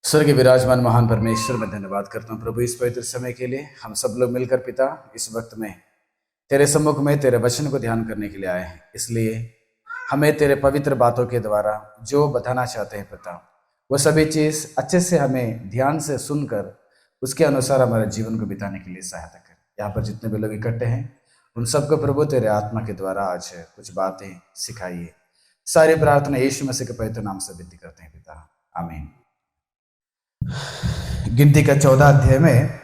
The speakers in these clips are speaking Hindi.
स्वर्ग विराजमान महान परमेश्वर, मैं धन्यवाद करता हूँ प्रभु इस पवित्र समय के लिए। हम सब लोग मिलकर पिता इस वक्त में तेरे सम्मुख में तेरे वचन को ध्यान करने के लिए आए हैं। इसलिए हमें तेरे पवित्र बातों के द्वारा जो बताना चाहते हैं पिता, वो सभी चीज़ अच्छे से हमें ध्यान से सुनकर उसके अनुसार हमारे जीवन को बिताने के लिए सहायता कर। यहाँ पर जितने भी लोग इकट्ठे हैं उन सबको प्रभु तेरे आत्मा के द्वारा आज कुछ बातें सिखाइए। सारी प्रार्थना यीशु मसीह के पवित्र नाम से विनती करते हैं पिता, आमीन। गिनती का 14 अध्याय में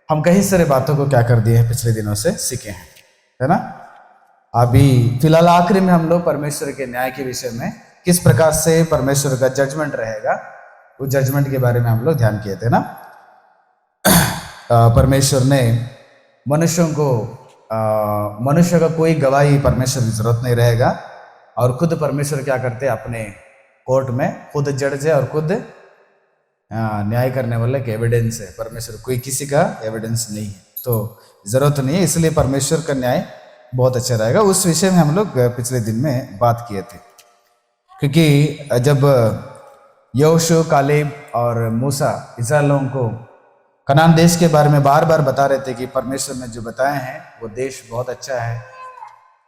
हम कई सारे बातों को क्या कर दिए हैं, पिछले दिनों से सीखे हैं, है ना। अभी फिलहाल आखिरी में हम लोग परमेश्वर के न्याय के विषय में किस प्रकार से परमेश्वर का जजमेंट रहेगा, उस जजमेंट के बारे में हम लोग ध्यान किए थे ना। परमेश्वर ने मनुष्य का कोई गवाही परमेश्वर की जरूरत नहीं रहेगा और खुद परमेश्वर क्या करते हैं, अपने कोर्ट में खुद जज है और खुद न्याय करने वाला के एविडेंस है। परमेश्वर कोई किसी का एविडेंस नहीं है, तो जरूरत नहीं है, इसलिए परमेश्वर का न्याय बहुत अच्छा रहेगा। उस विषय में हम लोग पिछले दिन में बात किए थे, क्योंकि जब यहोशू, कालेब और मूसा इस्राएल लोगों को कनान देश के बारे में बार बार बता रहे थे कि परमेश्वर ने जो बताए हैं वो देश बहुत अच्छा है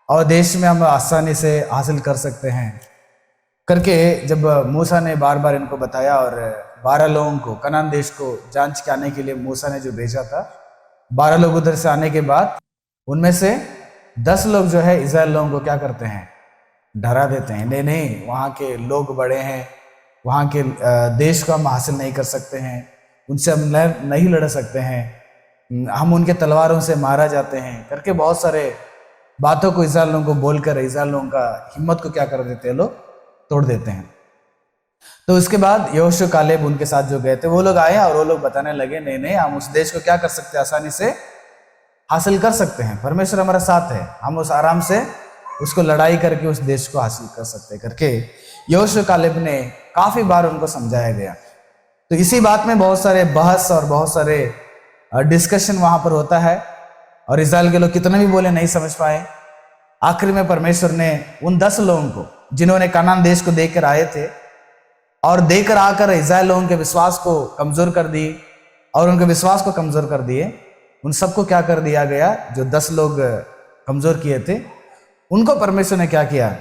और देश में हम आसानी से हासिल कर सकते हैं करके जब मूसा ने बार बार इनको बताया और 12 लोगों को कनान देश को जांच के आने के लिए मूसा ने जो भेजा था, 12 लोग उधर से आने के बाद उनमें से 10 लोग जो है इस्राएल लोगों को क्या करते हैं, डरा देते हैं। नहीं नहीं, वहाँ के लोग बड़े हैं, वहाँ के देश को हम हासिल नहीं कर सकते हैं, उनसे हम नहीं लड़ सकते हैं, हम उनके तलवारों से मारा जाते हैं करके बहुत सारे बातों को इस्राएल लोगों को बोलकर इस्राएल लोगों का हिम्मत को क्या कर देते हैं, लोग तोड़ देते हैं। तो उसके बाद यहोशू, कालेब उनके साथ जो गए थे वो लोग आए और वो लोग बताने लगे नहीं नहीं, हम उस देश को क्या कर सकते हैं, आसानी से हासिल कर सकते हैं, परमेश्वर हमारा साथ है, हम उस आराम से उसको लड़ाई करके उस देश को हासिल कर सकते हैं करके यहोशू, कालेब ने काफी बार उनको समझाया गया। तो इसी बात में बहुत सारे बहस और बहुत सारे डिस्कशन वहां पर होता है और इस्राएल के लोग कितना भी बोले नहीं समझ पाए। आखिर में परमेश्वर ने उन 10 लोगों को जिन्होंने कनान देश को देखकर आए थे और देकर आकर इस्राएल लोगों के विश्वास को कमजोर कर दी और उनके विश्वास को कमजोर कर दिए, उन सबको क्या कर दिया गया, जो 10 लोग कमजोर किए थे उनको परमेश्वर ने क्या किया,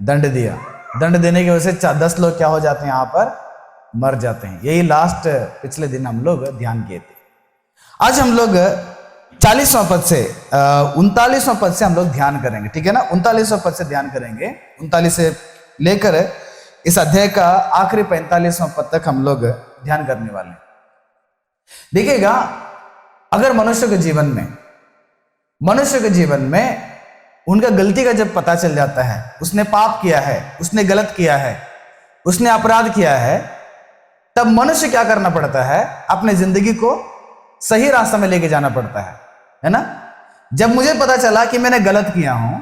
दंड दिया। दंड देने की वजह से 10 लोग क्या हो जाते हैं, यहाँ पर मर जाते हैं। यही लास्ट पिछले दिन हम लोग ध्यान किए थे। आज हम लोग 40वां पद से 39वां पद से हम लोग ध्यान करेंगे, ठीक है ना। 39वां पद से ध्यान करेंगे, 39 से लेकर इस अध्याय का आखिरी 45वां पद तक हम लोग ध्यान करने वाले हैं। देखिएगा, अगर मनुष्य के जीवन में उनका गलती का जब पता चल जाता है, उसने पाप किया है, उसने गलत किया है, उसने अपराध किया है, तब मनुष्य क्या करना पड़ता है, अपने जिंदगी को सही रास्ते में लेके जाना पड़ता है ना। जब मुझे पता चला कि मैंने गलत किया हूं,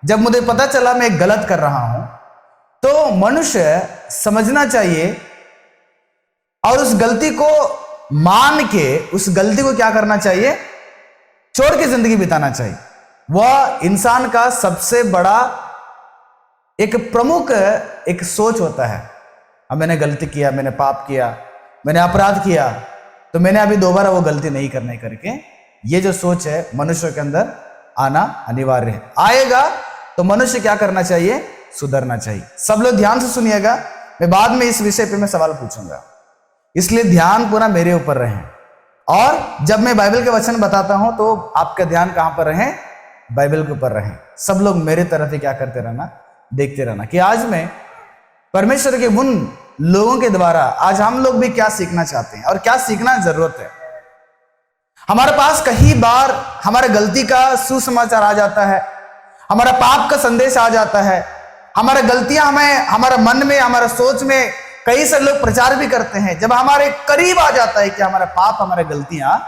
जब मुझे पता चला मैं गलत कर रहा हूं, तो मनुष्य समझना चाहिए और उस गलती को मान के उस गलती को क्या करना चाहिए, छोड़ के जिंदगी बिताना चाहिए। वह इंसान का सबसे बड़ा एक प्रमुख एक सोच होता है। अब मैंने गलती किया, मैंने पाप किया, मैंने अपराध किया, तो मैंने अभी दोबारा वो गलती नहीं करने करके ये जो सोच है मनुष्य के अंदर आना अनिवार्य है। आएगा तो मनुष्य क्या करना चाहिए, सुधरना चाहिए। सब लोग ध्यान से सुनिएगा, मैं बाद में इस विषय पे मैं सवाल पूछूंगा, इसलिए ध्यान पूरा मेरे ऊपर रहे। और जब मैं बाइबल के वचन बताता हूं तो आपका ध्यान कहां पर रहे, बाइबल के ऊपर रहे। सब लोग मेरे तरफ ही क्या करते रहना, देखते रहना कि आज मैं परमेश्वर के उन लोगों के द्वारा आज हम लोग भी क्या सीखना चाहते हैं और क्या सीखना जरूरत है। हमारे पास कई बार हमारे गलती का सुसमाचार आ जाता है, हमारा पाप का संदेश आ जाता है, हमारा गलतियां हमें हमारे मन में, हमारे सोच में कई सारे लोग प्रचार भी करते हैं। जब हमारे करीब आ जाता है कि हमारा पाप, हमारे गलतियां,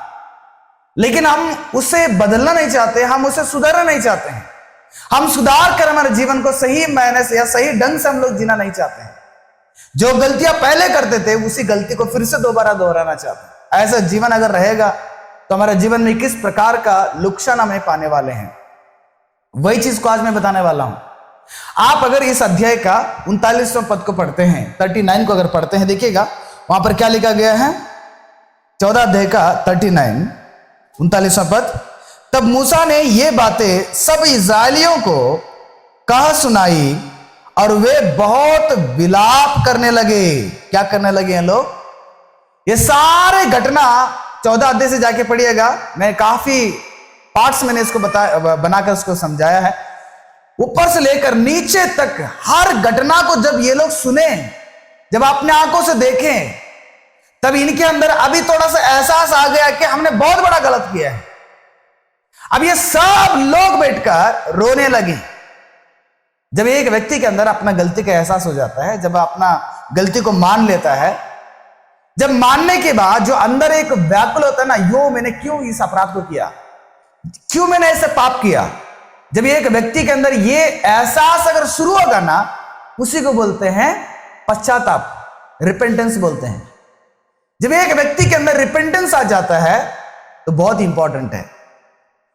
लेकिन हम उससे बदलना नहीं चाहते, हम उससे सुधरना नहीं चाहते हैं, हम सुधार कर हमारे जीवन को सही मायने से या सही ढंग से हम लोग जीना नहीं चाहते हैं। जो गलतियां पहले करते थे उसी गलती को फिर से दोबारा दोहराना चाहते हैं। ऐसा जीवन अगर रहेगा तो हमारे जीवन में किस प्रकार का नुकसान हमें पाने वाले हैं, वही चीज को आज मैं बताने वाला हूं। आप अगर इस अध्याय का 39वां पद को पढ़ते हैं, 39 को अगर पढ़ते हैं, देखिएगा वहां पर क्या लिखा गया है? 14 अध्याय का 39 39वां पद। तब मूसा ने ये बातें सब इस्राएलियों को कह सुनाई और वे बहुत विलाप करने लगे। क्या करने लगे हैं लोग? ये सारे घटना 14 अध्याय से जाके पढ़िएगा। मैं काफी पार्ट्स मैंने इसको बनाकर उसको समझाया है, ऊपर से लेकर नीचे तक हर घटना को जब ये लोग सुने, जब अपने आंखों से देखें, तब इनके अंदर अभी थोड़ा सा एहसास आ गया कि हमने बहुत बड़ा गलत किया है। अब ये सब लोग बैठकर रोने लगे। जब एक व्यक्ति के अंदर अपना गलती का एहसास हो जाता है, जब अपना गलती को मान लेता है, जब मानने के बाद जो अंदर एक व्याकुल होता है ना, यो मैंने क्यों इस अपराध को किया, क्यों मैंने ऐसे पाप किया, जब एक व्यक्ति के अंदर ये एहसास अगर शुरू होगा ना, उसी को बोलते हैं पश्चाताप, रिपेंटेंस बोलते हैं। जब एक व्यक्ति के अंदर रिपेंटेंस आ जाता है तो बहुत इंपॉर्टेंट है।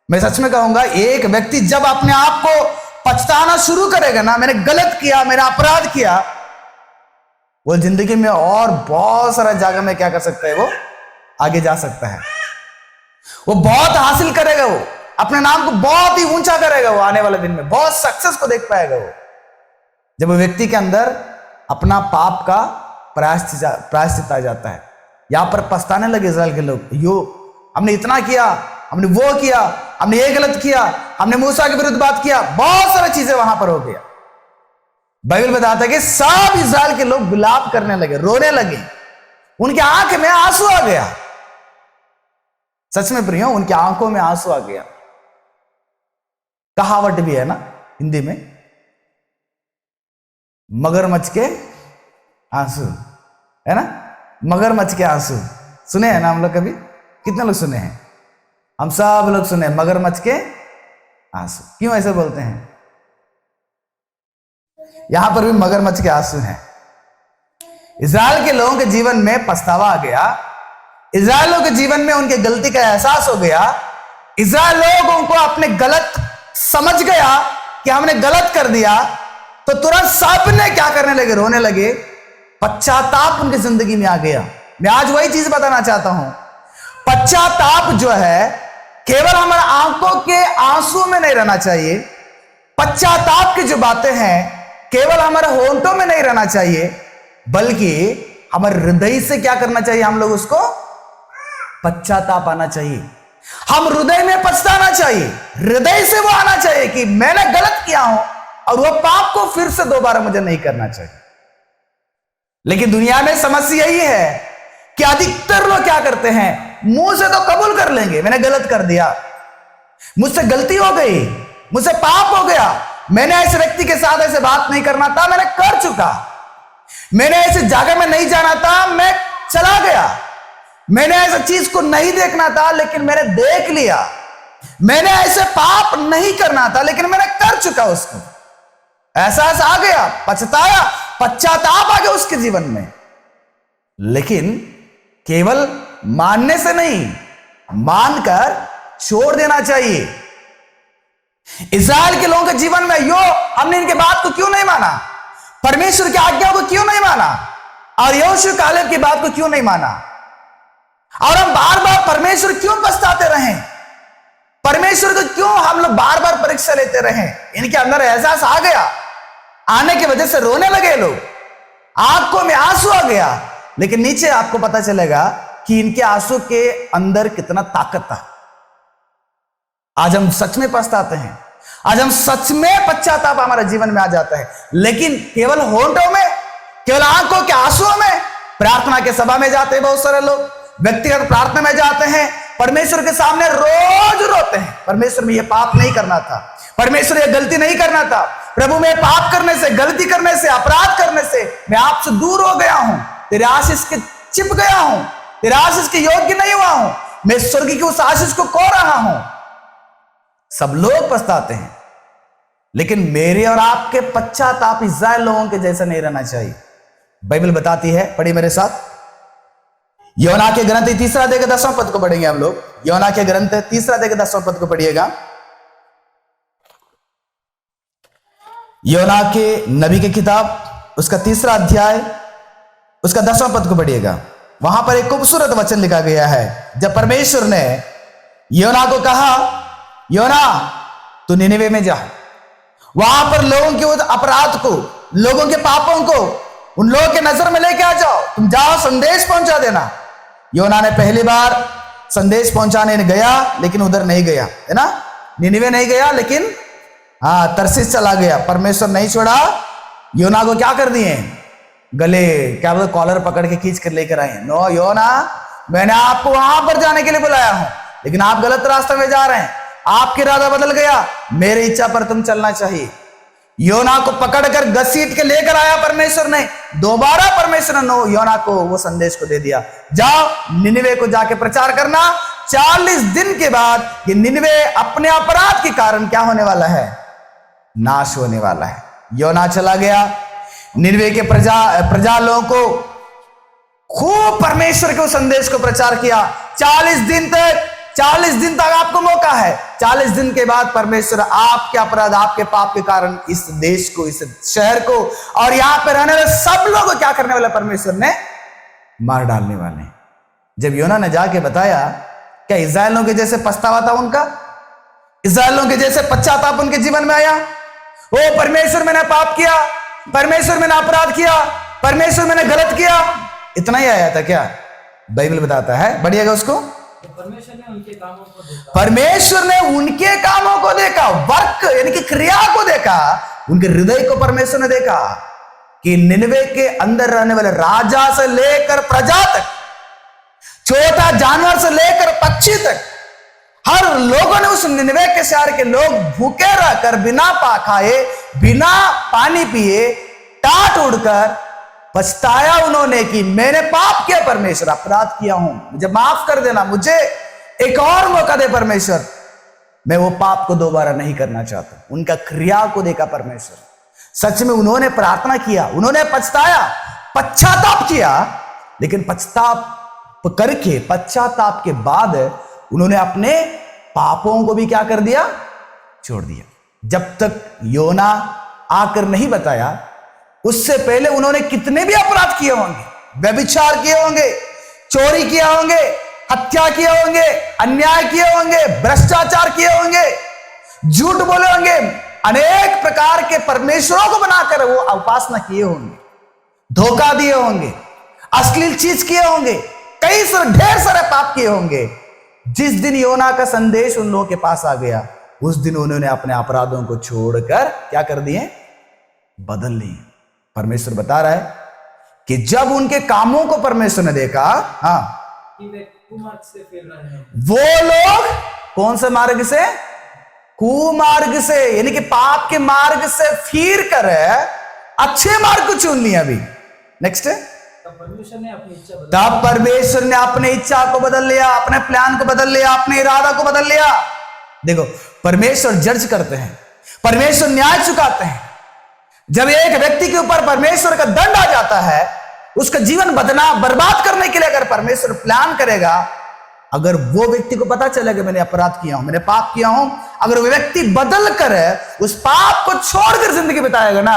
मैं सच में कहूंगा, एक व्यक्ति जब अपने आप को पछताना शुरू करेगा ना, मैंने गलत किया, मैंने अपराध किया, वो जिंदगी में और बहुत सारा जगह में क्या कर सकता है, वो आगे जा सकता है, वो बहुत हासिल करेगा, वो अपने नाम को बहुत ही ऊंचा करेगा, वो आने वाले दिन में बहुत सक्सेस को देख पाएगा वो, जब वो व्यक्ति के अंदर अपना पाप का प्रायश्चित आ जाता है। यहां पर पछताने लगे इस्राएल के लोग, यो हमने इतना किया, हमने वो किया, हमने ये गलत किया, हमने मूसा के विरुद्ध बात किया, बहुत सारी चीजें वहां पर हो गया। बाइबल बताता है कि सब इस्राएल के लोग विलाप करने लगे, रोने लगे, उनकी आंख में आंसू आ गया। सच में प्रियो, उनकी आंखों में आंसू आ गया। कहावत भी है ना हिंदी में, मगरमच्छ के आंसू, है ना, मगरमच्छ के आंसू सुने हैं ना हम लोग? कभी कितने लोग सुने हैं? हम सब लोग सुने मगरमच्छ के आंसू। क्यों ऐसे बोलते हैं? यहां पर भी मगरमच्छ के आंसू हैं। इस्राएल के लोगों के जीवन में पछतावा आ गया, इस्राएलियों के जीवन में उनके गलती का एहसास हो गया, इस्राएल लोगों को अपने गलत समझ गया कि हमने गलत कर दिया, तो तुरंत सब ने क्या करने लगे? रोने लगे। पश्चाताप उनकी जिंदगी में आ गया। मैं आज वही चीज बताना चाहता हूं, पश्चाताप जो है केवल हमारे आंखों के आंसू में नहीं रहना चाहिए। पश्चाताप की जो बातें हैं केवल हमारे होंठों में नहीं रहना चाहिए, बल्कि हमारे हृदय से क्या करना चाहिए? हम लोग उसको पश्चाताप आना चाहिए, हम हृदय में पछताना चाहिए, हृदय से वो आना चाहिए कि मैंने गलत किया हूं और वो पाप को फिर से दोबारा मुझे नहीं करना चाहिए। लेकिन दुनिया में समस्या यही है कि अधिकतर लोग क्या करते हैं? मुंह से तो कबूल कर लेंगे, मैंने गलत कर दिया, मुझसे गलती हो गई, मुझसे पाप हो गया, मैंने ऐसे व्यक्ति के साथ ऐसे बात नहीं करना था, मैंने कर चुका, मैंने ऐसे जगह में नहीं जाना था, मैं चला गया, मैंने ऐसा चीज को नहीं देखना था लेकिन मैंने देख लिया, मैंने ऐसे पाप नहीं करना था लेकिन मैंने कर चुका। उसको एहसास आ गया, पछताया, पश्चाताप आ गया उसके जीवन में। लेकिन केवल मानने से नहीं, मानकर छोड़ देना चाहिए। इस्राएल के लोगों के जीवन में यो हमने इनके बात को क्यों नहीं माना, परमेश्वर की आज्ञा को क्यों नहीं माना, और यहोशू कालेब की बात को क्यों नहीं माना, और हम बार बार परमेश्वर क्यों पछताते रहे, परमेश्वर को क्यों हम लोग बार बार परीक्षा लेते रहे? इनके अंदर एहसास आ गया, आने की वजह से रोने लगे लोग, आंखों में आंसू आ गया। लेकिन नीचे आपको पता चलेगा कि इनके आंसू के अंदर कितना ताकत था। आज हम सच में पछताते हैं, आज हम सच में पश्चाताप हमारे जीवन में आ जाता है, लेकिन केवल होंठों में, केवल आंखों के आंसुओं में। प्रार्थना के सभा में जाते हैं बहुत सारे लोग, व्यक्तिगत प्रार्थना में जाते हैं, परमेश्वर के सामने रोज रोते हैं, परमेश्वर में ये पाप नहीं करना था, परमेश्वर ये गलती नहीं करना था, प्रभु मैं पाप करने से, गलती करने से, अपराध करने से मैं आपसे दूर हो गया हूं, तेरे आशीष के चिप गया हूं, तेरे आशीष के योग्य नहीं हुआ हूं, मैं स्वर्ग की उस आशीष को खो रहा हूं। सब लोग पछताते हैं, लेकिन मेरे और आपके पश्चाताप इस्राएल लोगों के जैसा नहीं रहना चाहिए। बाइबल बताती है, पढ़िए मेरे साथ, योना के ग्रंथ 3 अध्याय के 10वां पद को पढ़ेंगे हम लोग। योना के ग्रंथ 3 अध्याय के 10वां पद को पढ़िएगा। योना के नबी की किताब, उसका 3 अध्याय उसका 10वां पद को पढ़िएगा, वहां पर एक खूबसूरत वचन लिखा गया है। जब परमेश्वर ने योना को कहा, योना तू निनिवे में जा, वहां पर लोगों के अपराध को, लोगों के पापों को उन लोगों के नजर में लेके आ जाओ, तुम जाओ संदेश पहुंचा देना। योना ने पहली बार संदेश पहुंचाने गया, लेकिन उधर नहीं गया, है ना, निनिवे नहीं गया, लेकिन तरसीस चला गया। परमेश्वर नहीं छोड़ा, योना को क्या कर दिए, गले क्या बोलते, कॉलर पकड़ के खींच कर लेकर आए। नो योना, मैंने आपको वहां पर जाने के लिए बुलाया हूं, लेकिन आप गलत रास्ते में जा रहे हैं, आपकी इरादा बदल गया, मेरी इच्छा पर तुम चलना चाहिए। योना को पकड़कर घसीट के लेकर आया परमेश्वर ने। दोबारा परमेश्वर ने योना को वो संदेश को दे दिया, जाओ निनिवे को जाके प्रचार करना। 40 दिन के बाद ये निनिवे अपने अपराध के कारण क्या होने वाला है, नाश होने वाला है। योना चला गया, निनिवे के प्रजा लोगों को खूब परमेश्वर के संदेश को प्रचार किया। 40 दिन तक आपको मौका है। 40 दिन के बाद परमेश्वर आपके अपराध, आपके पाप के कारण इस देश को, इस शहर को और यहां पर रहने वाले सब लोगों को क्या करने वाला, परमेश्वर ने मार डालने वाले। जब योना ने जाके बताया, क्या इस्राएलियों के जैसे पछतावा था उनका, इस्राएलियों के जैसे पश्चाताप उनके जीवन में आया? ओ परमेश्वर मैंने पाप किया, परमेश्वर मैंने अपराध किया, परमेश्वर मैंने गलत किया, इतना ही आया था क्या? बाइबल बताता है, बढ़िएगा उसको, परमेश्वर ने उनके कामों को देखा, परमेश्वर ने उनके कामों को देखा, वर्क यानी कि क्रिया को देखा, उनके हृदय को परमेश्वर ने देखा कि निनिवे के अंदर रहने वाले राजा से लेकर प्रजा तक, छोटा जानवर से लेकर पक्षी तक, हर लोगों ने, उस निनिवे के शहर के लोग भूखे रहकर, बिना खाए, बिना पानी पिए, टाट उड़कर पछताया उन्होंने कि मैंने पाप किया, परमेश्वर अपराध किया हूं, मुझे माफ कर देना, मुझे एक और मौका दे परमेश्वर, मैं वो पाप को दोबारा नहीं करना चाहता। उनका क्रिया को देखा परमेश्वर, सच में उन्होंने प्रार्थना किया, उन्होंने पछताया, पश्चाताप किया, लेकिन पश्चाताप करके, पश्चाताप के बाद उन्होंने अपने पापों को भी क्या कर दिया, छोड़ दिया। जब तक योना आकर नहीं बताया, उससे पहले उन्होंने कितने भी अपराध किए होंगे, व्यभिचार किए होंगे, चोरी किए होंगे, हत्या किए होंगे, अन्याय किए होंगे, भ्रष्टाचार किए होंगे, झूठ बोले होंगे, अनेक प्रकार के परमेश्वरों को बनाकर वो उपासना किए होंगे, धोखा दिए होंगे, अश्लील चीज किए होंगे, कई सारे ढेर सारे पाप किए होंगे। जिस दिन योना का संदेश उन लोगों के पास आ गया, उस दिन उन्होंने अपने अपराधों को छोड़कर क्या कर दिए, बदल लिए। परमेश्वर बता रहा है कि जब उनके कामों को परमेश्वर ने देखा, कि वे कुमार्ग से फिर रहे हैं, वो लोग कौन से मार्ग से, कुमार्ग से, यानी कि पाप के मार्ग से फिर कर अच्छे मार्ग को चुन लिया। अभी नेक्स्ट, तब परमेश्वर ने अपनी इच्छा को बदल लिया, अपने प्लान को बदल लिया, अपने इरादा को बदल लिया। देखो, परमेश्वर जज करते हैं, परमेश्वर न्याय चुकाते हैं। जब एक व्यक्ति के ऊपर परमेश्वर का दंड आ जाता है, उसका जीवन बर्बाद करने के लिए अगर परमेश्वर प्लान करेगा, अगर वो व्यक्ति को पता चलेगा मैंने अपराध किया हूं, मैंने पाप किया हूं, अगर वो व्यक्ति बदल कर उस पाप को छोड़कर जिंदगी बिताएगा ना,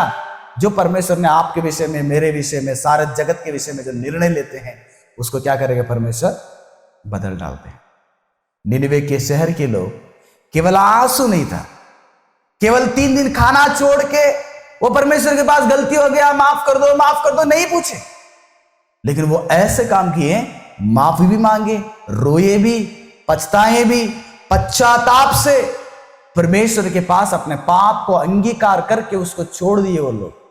जो परमेश्वर ने आपके विषय में, मेरे विषय में, सारे जगत के विषय में जो निर्णय लेते हैं, उसको क्या करेगा परमेश्वर, बदल डालते हैं। निनिवे के शहर के लोग केवल आंसू नहीं था, केवल 3 दिन खाना छोड़ के वो परमेश्वर के पास गलती हो गया, माफ कर दो नहीं पूछे, लेकिन वो ऐसे काम किए, माफी भी मांगे, रोए भी, पछताए भी, पश्चाताप से परमेश्वर के पास अपने पाप को अंगीकार करके उसको छोड़ दिए। वो लोग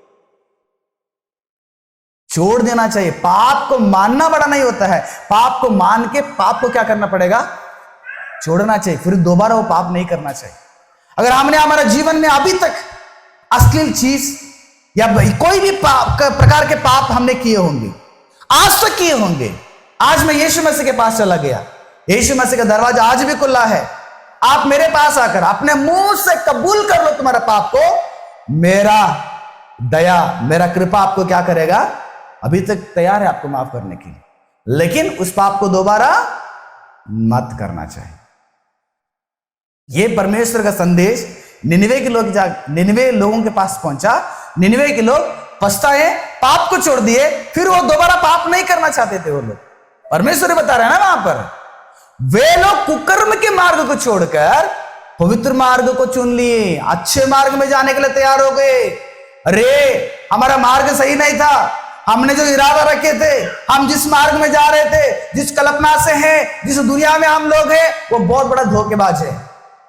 छोड़ देना चाहिए, पाप को मानना बड़ा नहीं होता है, पाप को मान के पाप को क्या करना पड़ेगा, छोड़ना चाहिए, फिर दोबारा वो पाप नहीं करना चाहिए। अगर हमने हमारे जीवन में अभी तक अश्लील चीज या कोई भी प्रकार के पाप हमने किए होंगे, आज तक किए होंगे, आज मैं यीशु मसीह के पास चला गया, यीशु मसीह का दरवाजा आज भी खुला है, आप मेरे पास आकर अपने मुंह से कबूल कर लो तुम्हारे पाप को, मेरा दया, मेरा कृपा आपको क्या करेगा, अभी तक तैयार है आपको माफ करने के लिए, लेकिन उस पाप को दोबारा मत करना चाहिए। यह परमेश्वर का संदेश निनिवे लोगों के पास पहुंचा। निनिवे के लोग पछताए, पाप को छोड़ दिए, फिर वो दोबारा पाप नहीं करना चाहते थे वो लोग। परमेश्वर बता रहे हैं ना वहां पर, वे लोग कुकर्म के मार्ग को छोड़कर पवित्र मार्ग को चुन लिए, अच्छे मार्ग में जाने के लिए तैयार हो गए। अरे हमारा मार्ग सही नहीं था, हमने जो इरादा रखे थे, हम जिस मार्ग में जा रहे थे, जिस कल्पना से हैं, जिस दुनिया में हम लोग हैं, वो बहुत बड़ा धोखेबाज है,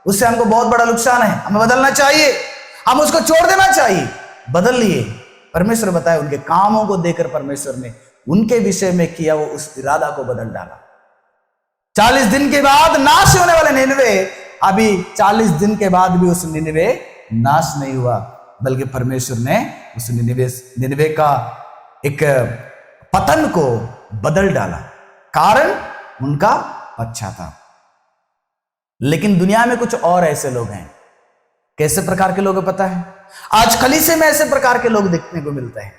उससे हमको बहुत बड़ा नुकसान है, हमें बदलना चाहिए, हम उसको छोड़ देना चाहिए। बदल लिए। परमेश्वर बताए उनके कामों को देखकर परमेश्वर ने उनके विषय में किया वो उस इरादा को बदल डाला। 40 दिन के बाद नाश होने वाले निनवे, अभी 40 दिन के बाद भी उस निनवे नाश नहीं हुआ, बल्कि परमेश्वर ने उस निनवे का एक पतन को बदल डाला, कारण उनका पश्चाताप। लेकिन दुनिया में कुछ और ऐसे लोग हैं। कैसे प्रकार के लोग पता है? आज कलीसिया में ऐसे प्रकार के लोग देखने को मिलते हैं।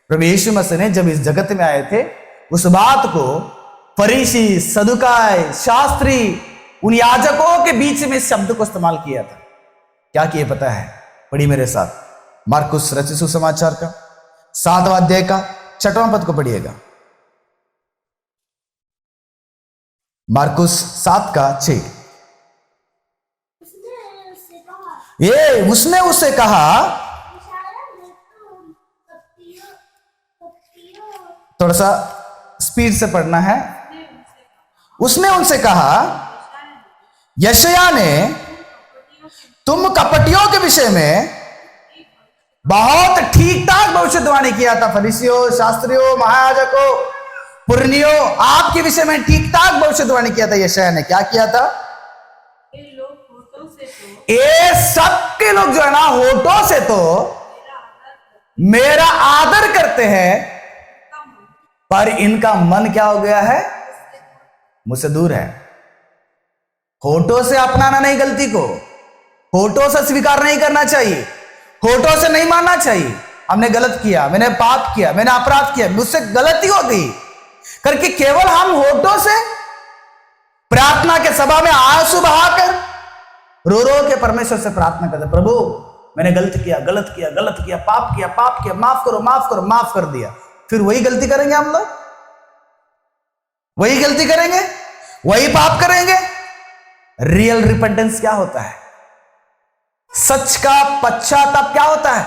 प्रभु यीशु मसीह ने जब इस जगत में आए थे, उस बात को फरीसी, सदुकाय, शास्त्री, उन याजकों के बीच में इस शब्द को इस्तेमाल किया था। क्या किए पता है? पढ़िए मेरे साथ, मार्कुस रचित सुसमाचार का 7वां अध्याय का 6वां पद को पढ़िएगा। मार्कुस 7:6। उसने उससे कहा, थोड़ा सा स्पीड से पढ़ना है। उसने उनसे कहा, यशायाह ने तुम कपटियों के विषय में बहुत ठीक ठाक भविष्यवाणी किया था। फरीसियों, शास्त्रियों, महायाजकों, पुरनियों, आपके विषय में ठीक ठाक भविष्यवाणी किया था। यशायाह ने क्या किया था? ये सबके लोग जो है ना, होठों से तो मेरा आदर करते हैं, पर इनका मन क्या हो गया है? मुझसे दूर है। होठों से अपनाना नहीं गलती को, होठों से स्वीकार नहीं करना चाहिए, होठों से नहीं मानना चाहिए। हमने गलत किया, मैंने पाप किया, मैंने अपराध किया, मुझसे गलती हो गई करके केवल हम होठों से प्रार्थना के सभा में आंसू बहाकर रो रो के परमेश्वर से प्रार्थना करते, प्रभु मैंने गलत किया, गलत किया, गलत किया, पाप किया, पाप किया, माफ करो, माफ करो, माफ कर दिया। फिर वही गलती करेंगे हम लोग, वही गलती करेंगे, वही पाप करेंगे। रियल रिपेंटेंस क्या होता है? सच का पश्चाताप क्या होता है?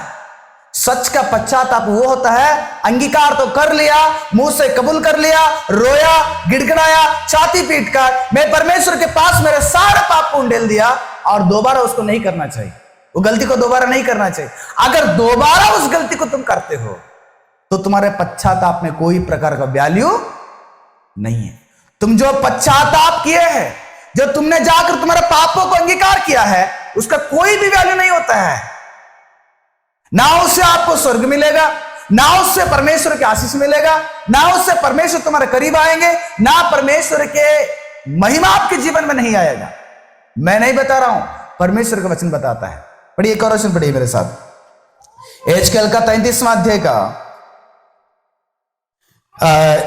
सच का पश्चाताप वो होता है, अंगीकार तो कर लिया, मुंह से कबूल कर लिया, रोया, गिड़गिड़ाया, छाती पीट कर मैं परमेश्वर के पास मेरे सारे पाप को उंडेल दिया, और दोबारा उसको नहीं करना चाहिए, वो गलती को दोबारा नहीं करना चाहिए। अगर दोबारा उस गलती को तुम करते हो तो तुम्हारे पश्चाताप में कोई प्रकार का वैल्यू नहीं है। तुम जो पश्चाताप किए हैं, जो तुमने जाकर तुम्हारे पापों को अंगीकार किया है, उसका कोई भी वैल्यू नहीं होता है। ना उससे आपको स्वर्ग मिलेगा, ना उससे परमेश्वर की आशीष मिलेगा, ना उससे परमेश्वर तुम्हारे करीब आएंगे, ना परमेश्वर के महिमा आपके जीवन में नहीं आएगा। मैं नहीं बता रहा हूं, परमेश्वर का वचन बताता है। पढ़िए, एक और वचन पढ़िए मेरे साथ, एजकेल का 33वां अध्याय का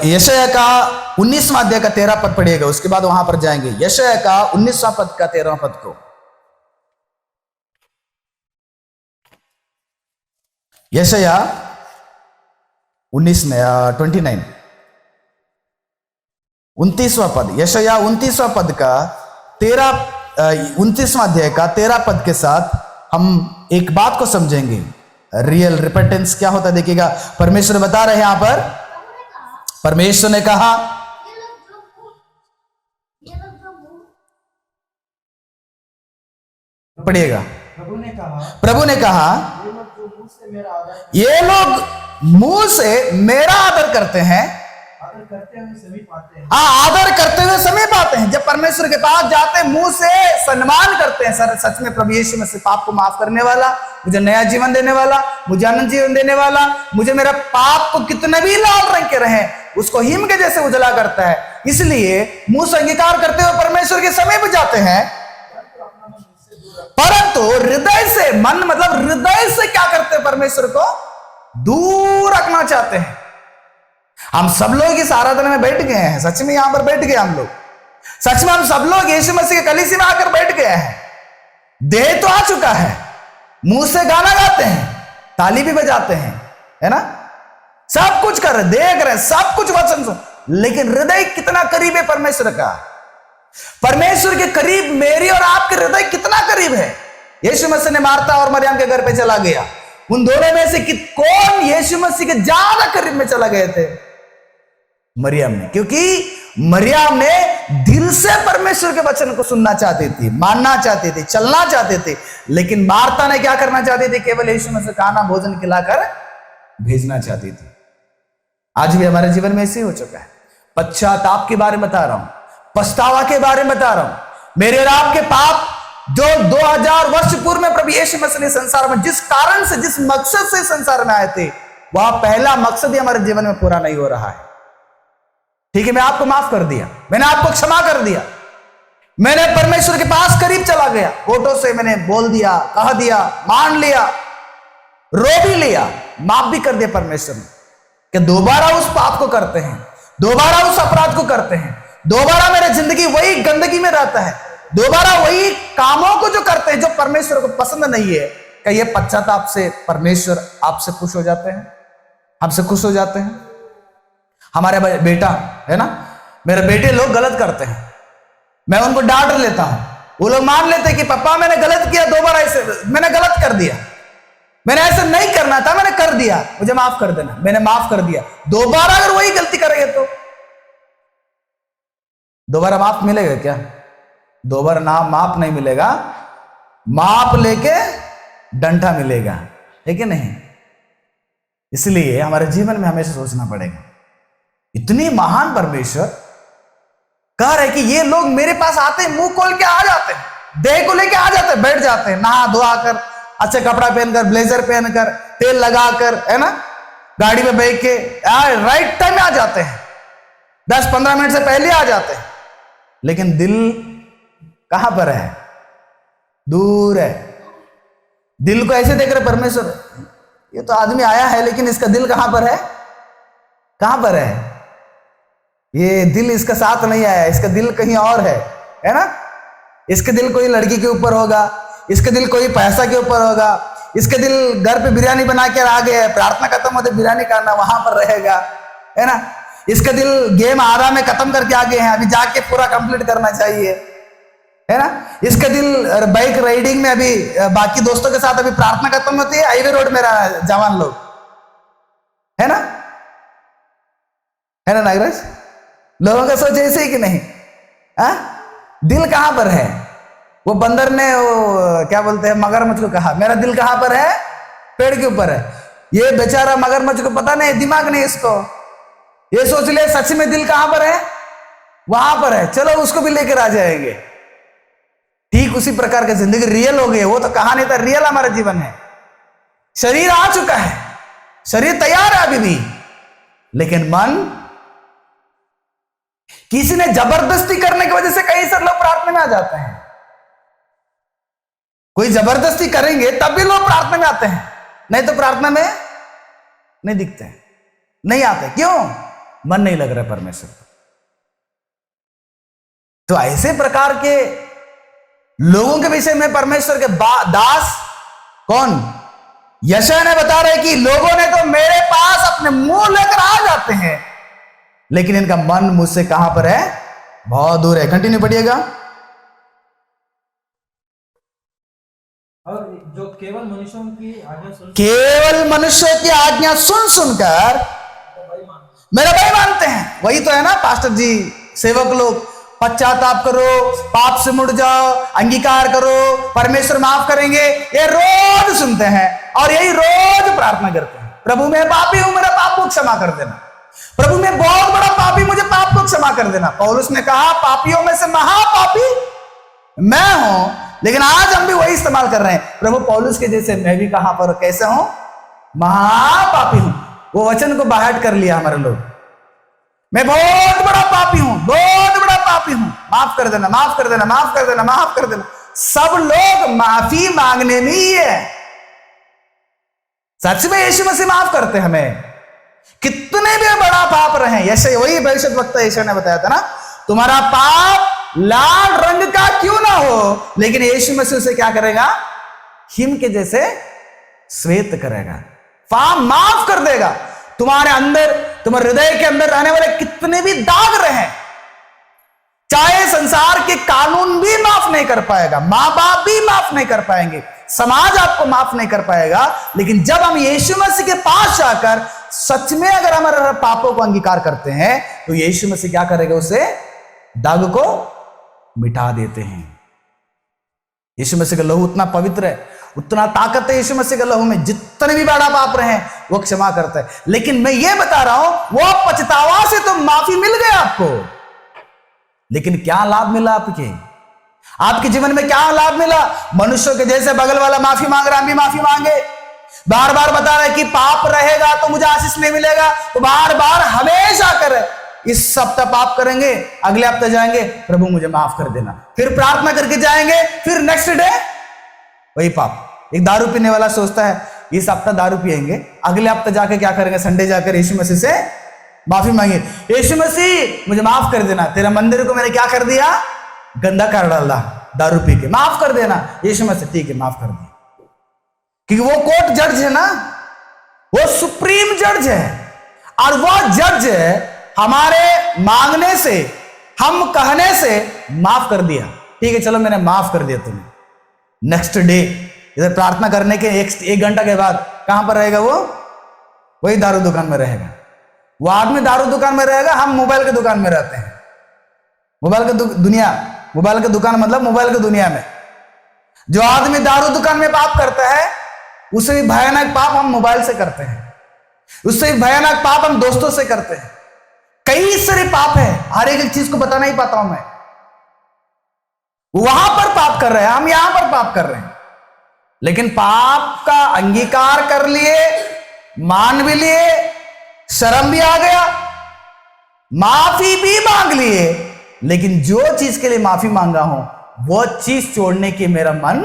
यशायाह का 19वां अध्याय का 13 पद पढ़िएगा, उसके बाद वहां पर जाएंगे। यशायाह का 19वां पद का 13वां पद को, यशायाह 29 29वां पद, यशायाह 29वां पद का 29वां अध्याय का 13 पद के साथ हम एक बात को समझेंगे। रियल रिपेंटेंस क्या होता है देखिएगा। परमेश्वर बता रहे हैं यहां पर, परमेश्वर ने कहा, पढ़िएगा, प्रभु ने कहा ये लोग मुंह से मेरा आदर करते हैं, आदर करते हुए समीप आते हैं। जब परमेश्वर के पास जाते हैं, मुंह से सम्मान करते हैं। सर सच में प्रभु यीशु मसीह पाप को माफ करने वाला, मुझे नया जीवन देने वाला, मुझे अनंत जीवन देने वाला, मुझे मेरा पाप को कितने भी लाल रंग के रहे उसको हिम के जैसे उजला करता है। इसलिए मुंह से अंगीकार करते हुए परमेश्वर के समीप जाते हैं, परंतु हृदय से, मन मतलब हृदय से क्या करते हैं? परमेश्वर को दूर रखना चाहते हैं। हम सब लोग इस आराधना में बैठ गए हैं, सच में यहां पर बैठ गए हम लोग, सच में हम सब लोग यीशु मसीह के कलीसिया में आकर बैठ गए हैं। देह तो आ चुका है, मुंह से गाना गाते हैं, ताली भी बजाते हैं, है ना, सब कुछ कर रहे, देख रहे, सब कुछ वचन सुन, लेकिन हृदय कितना करीब है परमेश्वर का? परमेश्वर के करीब मेरी और आपके हृदय कितना करीब है? यीशु मसीह ने मार्था और मरियम के घर पे चला गया, उन दोनों में से कौन यीशु मसीह के ज्यादा करीब में चला गए थे? मरियम ने, क्योंकि मरियम ने दिल से परमेश्वर के वचन को सुनना चाहती थी, मानना चाहती थी, चलना चाहती थी। लेकिन मार्था ने क्या करना चाहती थी? केवल यीशु मसीह खाना भोजन खिलाकर भेजना चाहती थी। आज भी हमारे जीवन में ऐसे ही हो चुका है। पश्चाताप के बारे में बता रहा हूं, पछतावा के बारे में बता रहा हूं। मेरे और आपके पाप जो 2000 वर्ष पूर्व में प्रभु यीशु मसीह ने संसार में जिस कारण से, जिस मकसद से संसार में आए थे, वह पहला मकसद ही हमारे जीवन में पूरा नहीं हो रहा है। ठीक है, मैं आपको माफ कर दिया, मैंने आपको क्षमा कर दिया, मैंने परमेश्वर के पास करीब चला गया, होठों से मैंने बोल दिया, कह दिया, मान लिया, रो भी लिया, माफ भी कर दिया परमेश्वर ने, कि दोबारा उस पाप को करते हैं, दोबारा उस अपराध को करते हैं, दोबारा मेरी जिंदगी वही गंदगी में रहता है, दोबारा वही कामों को जो करते हैं जो परमेश्वर को पसंद नहीं है। क्या ये पश्चाताप से परमेश्वर आपसे खुश हो जाते हैं? हमसे खुश हो जाते हैं? हमारे बेटा है ना, मेरे बेटे लोग गलत करते हैं, मैं उनको डांट लेता हूं, वो लोग मान लेते हैं कि पापा मैंने गलत किया, दोबारा ऐसे मैंने गलत कर दिया, मैंने ऐसा नहीं करना था, मैंने कर दिया, मुझे माफ कर देना, मैंने माफ कर दिया। दोबारा अगर वही गलती करेंगे तो दोबारा माफ मिलेगा क्या? दोबारा ना माफ नहीं मिलेगा, माफ लेके डंडा मिलेगा, है कि नहीं? इसलिए हमारे जीवन में हमेशा सोचना पड़ेगा, इतनी महान परमेश्वर कह रहे कि ये लोग मेरे पास आते हैं, मुंह खोल के आ जाते हैं, देह को लेके आ जाते हैं, बैठ जाते हैं, नहा धोआ कर, अच्छे कपड़ा पहनकर, ब्लेजर पहनकर, तेल लगाकर, है ना, गाड़ी में बैठ के राइट टाइम में आ जाते हैं, 10-15 मिनट से पहले आ जाते हैं। लेकिन दिल कहां पर है? दूर है। दिल को ऐसे देख रहे परमेश्वर, ये तो आदमी आया है लेकिन इसका दिल कहां पर है? कहां पर है? ये दिल इसका साथ नहीं आया, इसका दिल कहीं और है ना? इसका दिल कोई लड़की के ऊपर होगा, इसका दिल कोई पैसा के ऊपर होगा, इसका दिल घर पे बिरयानी बना के आ गया है, प्रार्थना खत्म होते बिरयानी खाना वहां पर रहेगा, है ना? इसका दिल गेम आधा में खत्म करके आ गए हैं, अभी जाके पूरा कंप्लीट करना चाहिए, है ना? इसका दिल बाइक राइडिंग में अभी बाकी दोस्तों के साथ अभी प्रार्थना खत्म होती है, हाईवे रोड में जवान लोग, है ना नागराज? लोगों का सोच ऐसे ही कि नहीं? दिल कहां पर है? वो बंदर ने वो क्या बोलते हैं मगरमच्छ को कहा, मेरा दिल कहां पर है? पेड़ के ऊपर है। ये बेचारा मगरमच्छ को पता नहीं, दिमाग नहीं इसको, ये सोच ले सच में दिल कहां पर है? वहां पर है, चलो उसको भी लेकर आ जाएंगे। ठीक उसी प्रकार की जिंदगी रियल हो गई, वो तो कहानी था, रियल हमारा जीवन है। शरीर आ चुका है, शरीर तैयार है अभी भी, लेकिन मन, किसी ने जबरदस्ती करने की वजह से कई सारे लोग प्रार्थना में आ जाते हैं। कोई जबरदस्ती करेंगे तब भी लोग प्रार्थना में आते हैं, नहीं तो प्रार्थना में नहीं दिखते हैं, नहीं आते। क्यों? मन नहीं लग रहा परमेश्वर। तो ऐसे प्रकार के लोगों के विषय में परमेश्वर के दास कौन? यशायाह ने बता रहे कि लोगों ने तो मेरे पास अपने मुंह लेकर आ जाते हैं, लेकिन इनका मन मुझसे कहां पर है? बहुत दूर है। कंटिन्यू पढ़िएगा। और जो केवल मनुष्यों की आज्ञा सुन सुनकर मेरा भाई मानते हैं। वही तो है ना पास्टर जी, सेवक लोग, पश्चाताप करो, पाप से मुड़ जाओ, अंगीकार करो, परमेश्वर माफ करेंगे, ये रोज सुनते हैं और यही रोज प्रार्थना करते हैं, प्रभु मैं पापी हूं, मेरा पाप को क्षमा कर देना, प्रभु मैं बहुत बड़ा पापी, मुझे पाप को क्षमा कर देना। पौलुस ने कहा पापियों में से महापापी मैं हूं, लेकिन आज हम भी वही इस्तेमाल कर रहे हैं, प्रभु पौलुस के जैसे मैं भी कहां पर कैसे हूं? महापापी हूं। वो वचन को बाहर कर लिया हमारे लोग, मैं बहुत बड़ा पापी हूं, बहुत बड़ा पापी हूं, माफ कर देना, माफ कर देना, माफ कर देना, माफ कर देना। सब लोग माफी मांगने में ही है। सच में यीशु मसीह माफ करते हैं हमें, कितने भी बड़ा पाप रहे। ऐसे वही भविष्यद्वक्ता यीशु ने बताया था ना, तुम्हारा पाप लाल रंग का क्यों ना हो, लेकिन यीशु मसीह उसे क्या करेगा? हिम के जैसे श्वेत करेगा, पाप माफ कर देगा। तुम्हारे अंदर, तुम्हारे हृदय के अंदर रहने वाले कितने भी दाग रहे, चाहे संसार के कानून भी माफ नहीं कर पाएगा, मां बाप भी माफ नहीं कर पाएंगे, समाज आपको माफ नहीं कर पाएगा, लेकिन जब हम यीशु मसीह के पास जाकर सच में अगर हमारे पापों को अंगीकार करते हैं तो यीशु मसीह क्या करेगा, उसे दाग को मिटा देते हैं। यीशु मसीह का लहू उतना पवित्र है, उतना ताकत है यीशु मसीह के लहू में, जितने भी बड़ा पाप रहे वो क्षमा करता है। लेकिन मैं ये बता रहा हूं, वो पछतावा से तो माफी मिल गई आपको, लेकिन क्या लाभ मिला आपके जीवन में? क्या लाभ मिला? मनुष्यों के जैसे बगल वाला माफी मांग रहा, हम भी माफी मांगे, बार बार बता रहे कि पाप रहेगा तो मुझे आशीष नहीं मिलेगा, तो बार बार हमेशा कर, इस सप्ताह पाप करेंगे, अगले हफ्ते जाएंगे, प्रभु मुझे माफ कर देना, फिर प्रार्थना करके जाएंगे, फिर नेक्स्ट डे वही पाप। एक दारू पीने वाला सोचता है इस हफ्ता दारू पिएंगे, अगले हफ्ते जाके क्या करेंगे, संडे जाकर यीशु मसीह से माफी मांगे, यीशु मसीह मुझे माफ कर देना, तेरा मंदिर को मैंने क्या कर दिया, गंदा कर डाला दारू पी के, माफ कर देना। यीशु मसीह ठीक है माफ कर दिया, क्योंकि वो कोर्ट जज है ना, वो सुप्रीम जज है, और वो जज हमारे मांगने से, हम कहने से माफ कर दिया, ठीक है चलो मैंने माफ कर दिया तुम्हें। नेक्स्ट डे इधर प्रार्थना करने के एक घंटा के बाद कहां पर रहेगा वो? वही दारू दुकान में रहेगा। वो आदमी दारू दुकान में रहेगा, हम मोबाइल के दुकान में रहते हैं। मोबाइल के मोबाइल के दुकान मतलब मोबाइल के दुनिया में जो आदमी दारू दुकान में पाप करता है, उससे भी भयानक पाप हम मोबाइल से करते हैं, उससे भी भयानक पाप हम दोस्तों से करते हैं। कई सारे पाप है, हर एक चीज को बता नहीं पाता हूं मैं। वहां पर पाप कर रहे हैं, हम यहां पर पाप कर रहे हैं, लेकिन पाप का अंगीकार कर लिए, मान भी लिए, शर्म भी आ गया, माफी भी मांग लिए, लेकिन जो चीज के लिए माफी मांगा हूं वो चीज छोड़ने की मेरा मन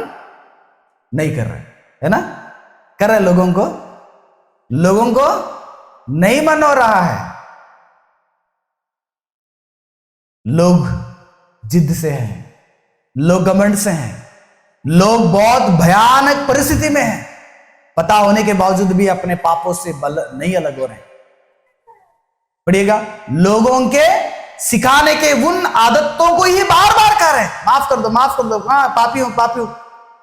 नहीं कर रहा है ना? कर रहे लोगों को नहीं मन हो रहा है। लोग जिद से हैं, लोग घमंड से हैं, लोग बहुत भयानक परिस्थिति में हैं, पता होने के बावजूद भी अपने पापों से नहीं अलग हो रहे। पढ़िएगा, लोगों के सिखाने के उन आदतों को ही बार बार कर रहे हैं, माफ कर दो, हाँ पापी हूं।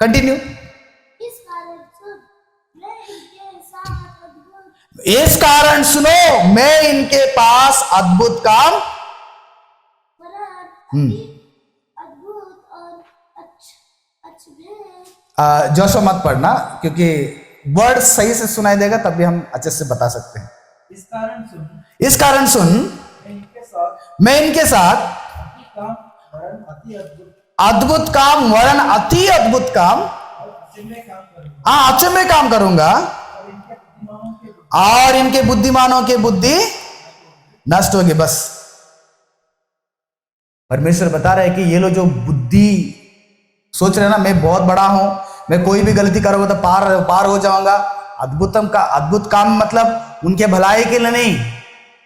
कंटिन्यू। इस कारण सुनो, मैं इनके पास अद्भुत काम जोशो मत पढ़ना, क्योंकि वर्ड सही से सुनाई देगा तब भी हम अच्छे से बता सकते हैं। इस कारण सुन मैं इनके साथ अद्भुत काम वरन अति अद्भुत काम अचम्य काम करूंगा, और इनके बुद्धिमानों की बुद्धि नष्ट होगी। बस परमेश्वर बता रहे हैं कि ये लोग जो बुद्धि सोच रहे हैं ना, मैं बहुत बड़ा हूं, मैं कोई भी गलती करूंगा तो पार हो जाऊंगा। अद्भुत काम मतलब उनके भलाई के लिए नहीं,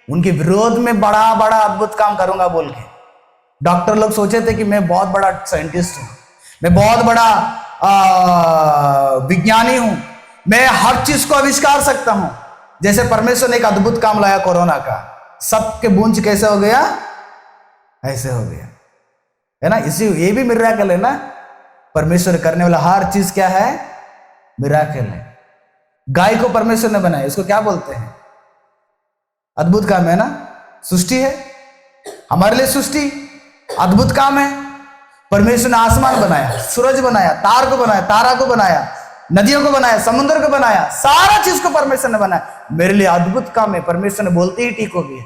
उनके विरोध में बड़ा अद्भुत काम करूंगा बोल के। डॉक्टर लोग सोचे थे कि मैं बहुत बड़ा साइंटिस्ट हूं, मैं बहुत बड़ा विज्ञानी हूं, मैं हर चीज को आविष्कार सकता हूं। जैसे परमेश्वर ने एक अद्भुत काम लाया कोरोना का, सबके बूंज कैसे हो गया, ऐसे हो गया, है ना? इसी ये भी मिराकल है ना, परमेश्वर करने वाला हर चीज क्या है, मिराकल है। गाय को परमेश्वर ने बनाया, इसको क्या बोलते हैं, अद्भुत काम है ना। सृष्टि है हमारे लिए, सृष्टि अद्भुत काम है। परमेश्वर ने आसमान बनाया, सूरज बनाया, तार को बनाया, तारा को बनाया, नदियों को बनाया, समुद्र को बनाया, सारा चीज को परमेश्वर ने बनाया। मेरे लिए अद्भुत काम है, परमेश्वर ने बोलते ही ठीक हो गया।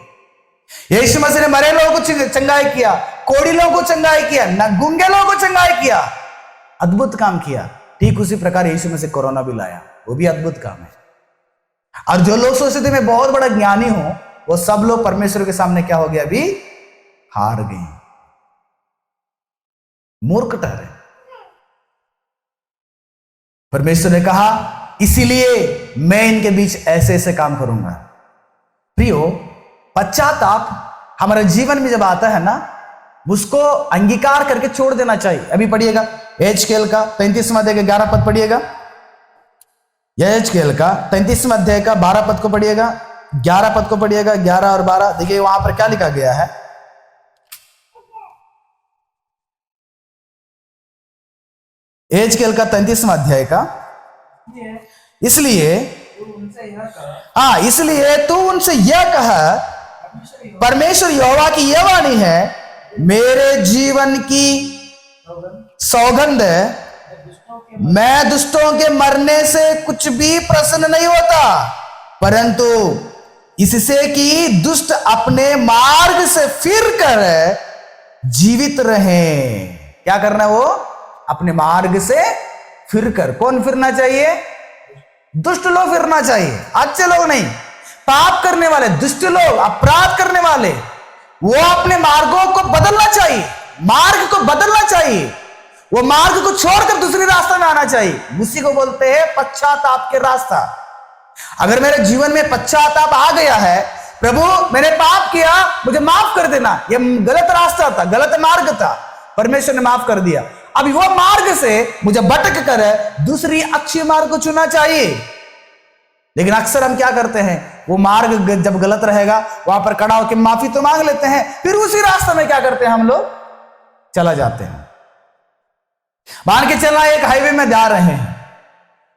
यीशु मसीह ने मरे लोगों को चंगाई किया, कोढ़ी लोगों को चंगाई किया, गूंगे लोगों को चंगाई किया, अद्भुत काम किया। ठीक उसी प्रकार यीशु मसीह कोरोना भी लाया, वो भी अद्भुत काम है। और जो लोग सोचते थे मैं बहुत बड़ा ज्ञानी हूं, वो सब लोग परमेश्वर के सामने क्या हो गया, अभी हार गए, मूर्ख ठहरे। परमेश्वर ने कहा इसीलिए मैं इनके बीच ऐसे ऐसे काम करूंगा। प्रियो, पश्चाताप हमारे जीवन में जब आता है ना, उसको अंगीकार करके छोड़ देना चाहिए। अभी पढ़िएगा एहजकेल का 33वां अध्याय का 11 पद पढ़िएगा, एहजकेल का 33वां अध्याय का 12 पद को पढ़िएगा। 11 पद को पढ़िएगा, 11 और 12। देखिए वहां पर क्या लिखा गया है। एजकेल का 33वां अध्याय का। इसलिए उनसे यह कहा, हाँ, इसलिए तू उनसे यह कह, परमेश्वर यहोवा की यह वाणी है, मेरे जीवन की सौगंध, मैं दुष्टों के मरने से कुछ भी प्रसन्न नहीं होता, परंतु इससे कि दुष्ट अपने मार्ग से फिर कर जीवित रहें। क्या करना है वो? अपने मार्ग से फिर कर। कौन फिरना चाहिए? दुष्ट लोग फिरना चाहिए, अच्छे लोग नहीं। पाप करने वाले, दुष्ट लोग, अपराध करने वाले, वो अपने मार्गों को बदलना चाहिए, मार्ग को बदलना चाहिए, वो मार्ग को छोड़कर दूसरी रास्ता में आना चाहिए। उसी को बोलते हैं पश्चाताप के रास्ता। अगर मेरे जीवन में पश्चाताप आ गया है, प्रभु मैंने पाप किया, मुझे माफ कर देना, ये गलत रास्ता था, गलत मार्ग था, परमेश्वर ने माफ कर दिया, अभी वो मार्ग से मुझे भटक कर दूसरी अच्छी मार्ग को चुनना चाहिए। लेकिन अक्सर हम क्या करते हैं, वो मार्ग जब गलत रहेगा वहां पर खड़ा होकर माफी तो मांग लेते हैं, फिर उसी रास्ते में क्या करते हैं हम लोग? चला जाते हैं। मान के चलना एक हाईवे में जा रहे हैं,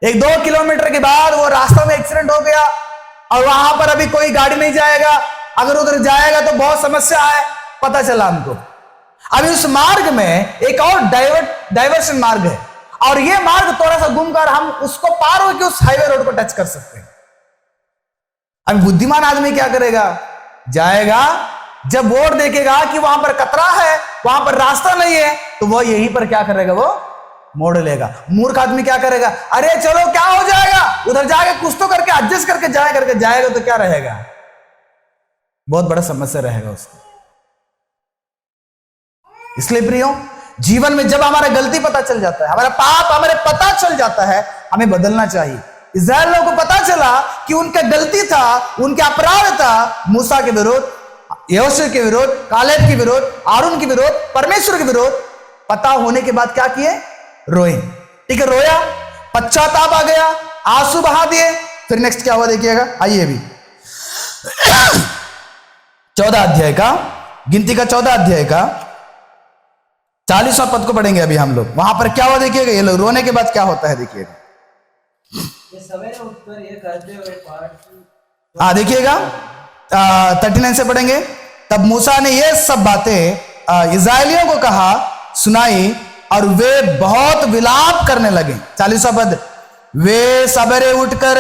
1-2 किलोमीटर के बाद वो रास्ता में एक्सीडेंट हो गया और वहां पर अभी कोई गाड़ी नहीं जाएगा, अगर उधर जाएगा तो बहुत समस्या है, पता चला हमको। अभी उस मार्ग में एक और डाइवर्शन मार्ग है, और ये मार्ग थोड़ा सा घूमकर हम उसको पार होकर उस हाईवे रोड को टच कर सकते हैं। अब बुद्धिमान आदमी क्या करेगा? जाएगा, जब बोर्ड देखेगा कि वहां पर कतरा है, वहां पर रास्ता नहीं है, तो वो यहीं पर क्या करेगा? वो मोड़ लेगा। मूर्ख आदमी क्या करेगा? अरे चलो क्या हो जाएगा, उधर जाके कुछ तो करके एडजस्ट करके जाएगा तो क्या रहेगा? बहुत बड़ा समस्या रहेगा उसको। इसलिए प्रियो, जीवन में जब हमारा गलती पता चल जाता है, हमारा पाप हमारे पता चल जाता है, हमें बदलना चाहिए। इस्राएल लोगों को पता चला कि उनका गलती था, उनका अपराध था, मूसा के विरोध, यहोशू के विरोध, कालेब के विरोध, आरून के विरोध, परमेश्वर के विरोध। पता होने के बाद क्या किए? रोए। ठीक है, रोया, पश्चाताप आ गया, आंसू बहा दिए। फिर नेक्स्ट क्या हुआ देखिएगा, आइए अभी 14 अध्याय का, गिनती का 14 अध्याय का 40वां पद को पढ़ेंगे अभी हम लोग। वहां पर क्या हुआ देखिएगा, ये लोग रोने के बाद क्या होता है देखिएगा। ये सवेरे उठकर ये कहते हुए पहाड़ की, हाँ देखिएगा, 39 से पढ़ेंगे। तब मूसा ने ये सब बातें इस्राएलियों को कहा, सुनाई, और वे बहुत विलाप करने लगे। 40वां पद, वे सवेरे उठकर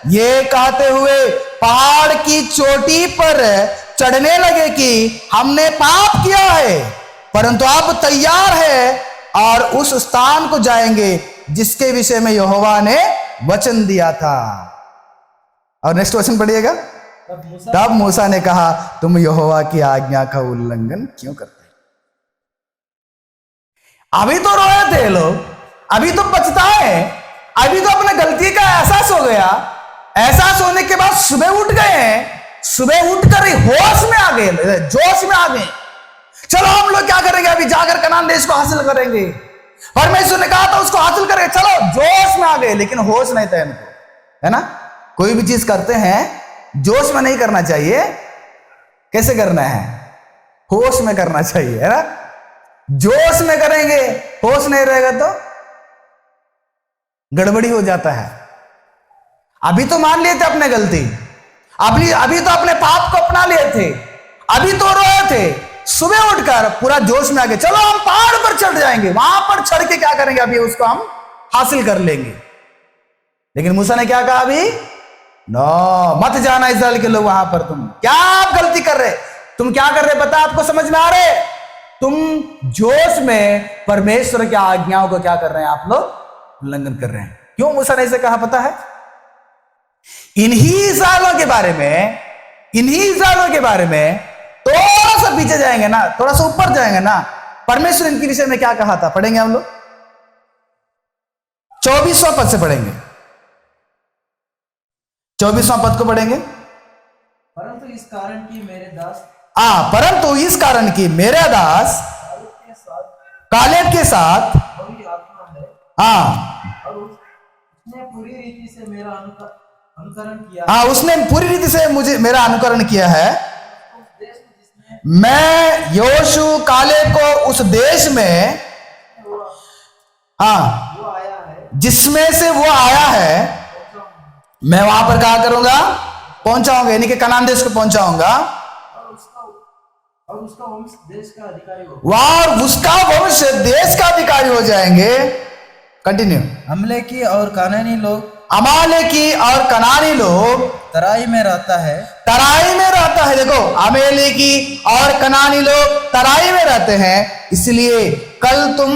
ये कहते हुए पहाड़ की चोटी पर चढ़ने लगे कि हमने पाप किया है, परंतु अब तैयार है और उस स्थान को जाएंगे जिसके विषय में यहोवा ने वचन दिया था। और नेक्स्ट वचन पढ़िएगा। तब मूसा ने कहा, तुम यहोवा की आज्ञा का उल्लंघन क्यों करते? अभी तो रोए थे लोग, अभी तो पछताए, अभी तो अपने गलती का एहसास हो गया। एहसास होने के बाद सुबह उठ गए हैं, सुबह उठकर ही होश में आ गए, जोश में आ गए। चलो हम लोग क्या करेंगे, अभी जाकर कनान देश को हासिल करेंगे। परमेश्वर ने कहा था उसको हासिल करेंगे, चलो जोश में आ गए, लेकिन होश नहीं था इनको, है ना। कोई भी चीज करते हैं जोश में नहीं करना चाहिए। कैसे करना है? होश में करना चाहिए, है ना। जोश में करेंगे, होश नहीं रहेगा तो गड़बड़ी हो जाता है। अभी तो मान लिए थे अपने गलती, अभी तो अपने पाप को अपना लिए थे, अभी तो रोए थे, सुबह उठकर पूरा जोश में आ गए, चलो हम पहाड़ पर चढ़ जाएंगे, वहां पर चढ़ के क्या करेंगे, अभी उसको हम हासिल कर लेंगे। लेकिन मूसा ने क्या कहा? अभी नो, मत जाना इस्राएल के लोग वहां पर। तुम क्या आप गलती कर रहे, तुम क्या कर रहे, पता आपको समझ में आ रहे? तुम जोश में परमेश्वर की आज्ञाओं को क्या कर रहे हैं, आप लोग उल्लंघन कर रहे हैं। क्यों मूसा ने इसे कहा पता है? इन्हीं इस्राएलियों के बारे में थोड़ा सा पीछे जाएंगे ना, थोड़ा सा ऊपर जाएंगे ना, परमेश्वर इनके विषय में क्या कहा था, पढ़ेंगे हम लोग। 24वां पद से पढ़ेंगे, 24वां पद को पढ़ेंगे। परंतु इस कारण की मेरे दास, परंतु इस कारण की मेरा दास कालेब के साथ बड़ी आत्मा है, हाँ, और उसने पूरी रीति से मेरा अनुकरण किया हाँ, उसने पूरी रीति से मुझे मेरा अनुकरण किया है। उस देश में जिसमें मैं योशु काले को उस देश में, वो हाँ, वो आया है जिसमें से वो आया है, पहुंचाऊंगा, मैं वहां पर क्या करूंगा, पहुंचाऊंगा, यानी कि कनान देश को पहुंचाऊंगा, और उसका वंश देश का अधिकारी होगा। और उसका वंश देश का अधिकारी हो जाएंगे। कंटिन्यू। हमले की और कानानी लोग अमालेकी और कनानी लोग तराई में रहता है, तराई में रहता है। देखो, अमेलेकी और कनानी लोग तराई में रहते हैं, इसलिए कल तुम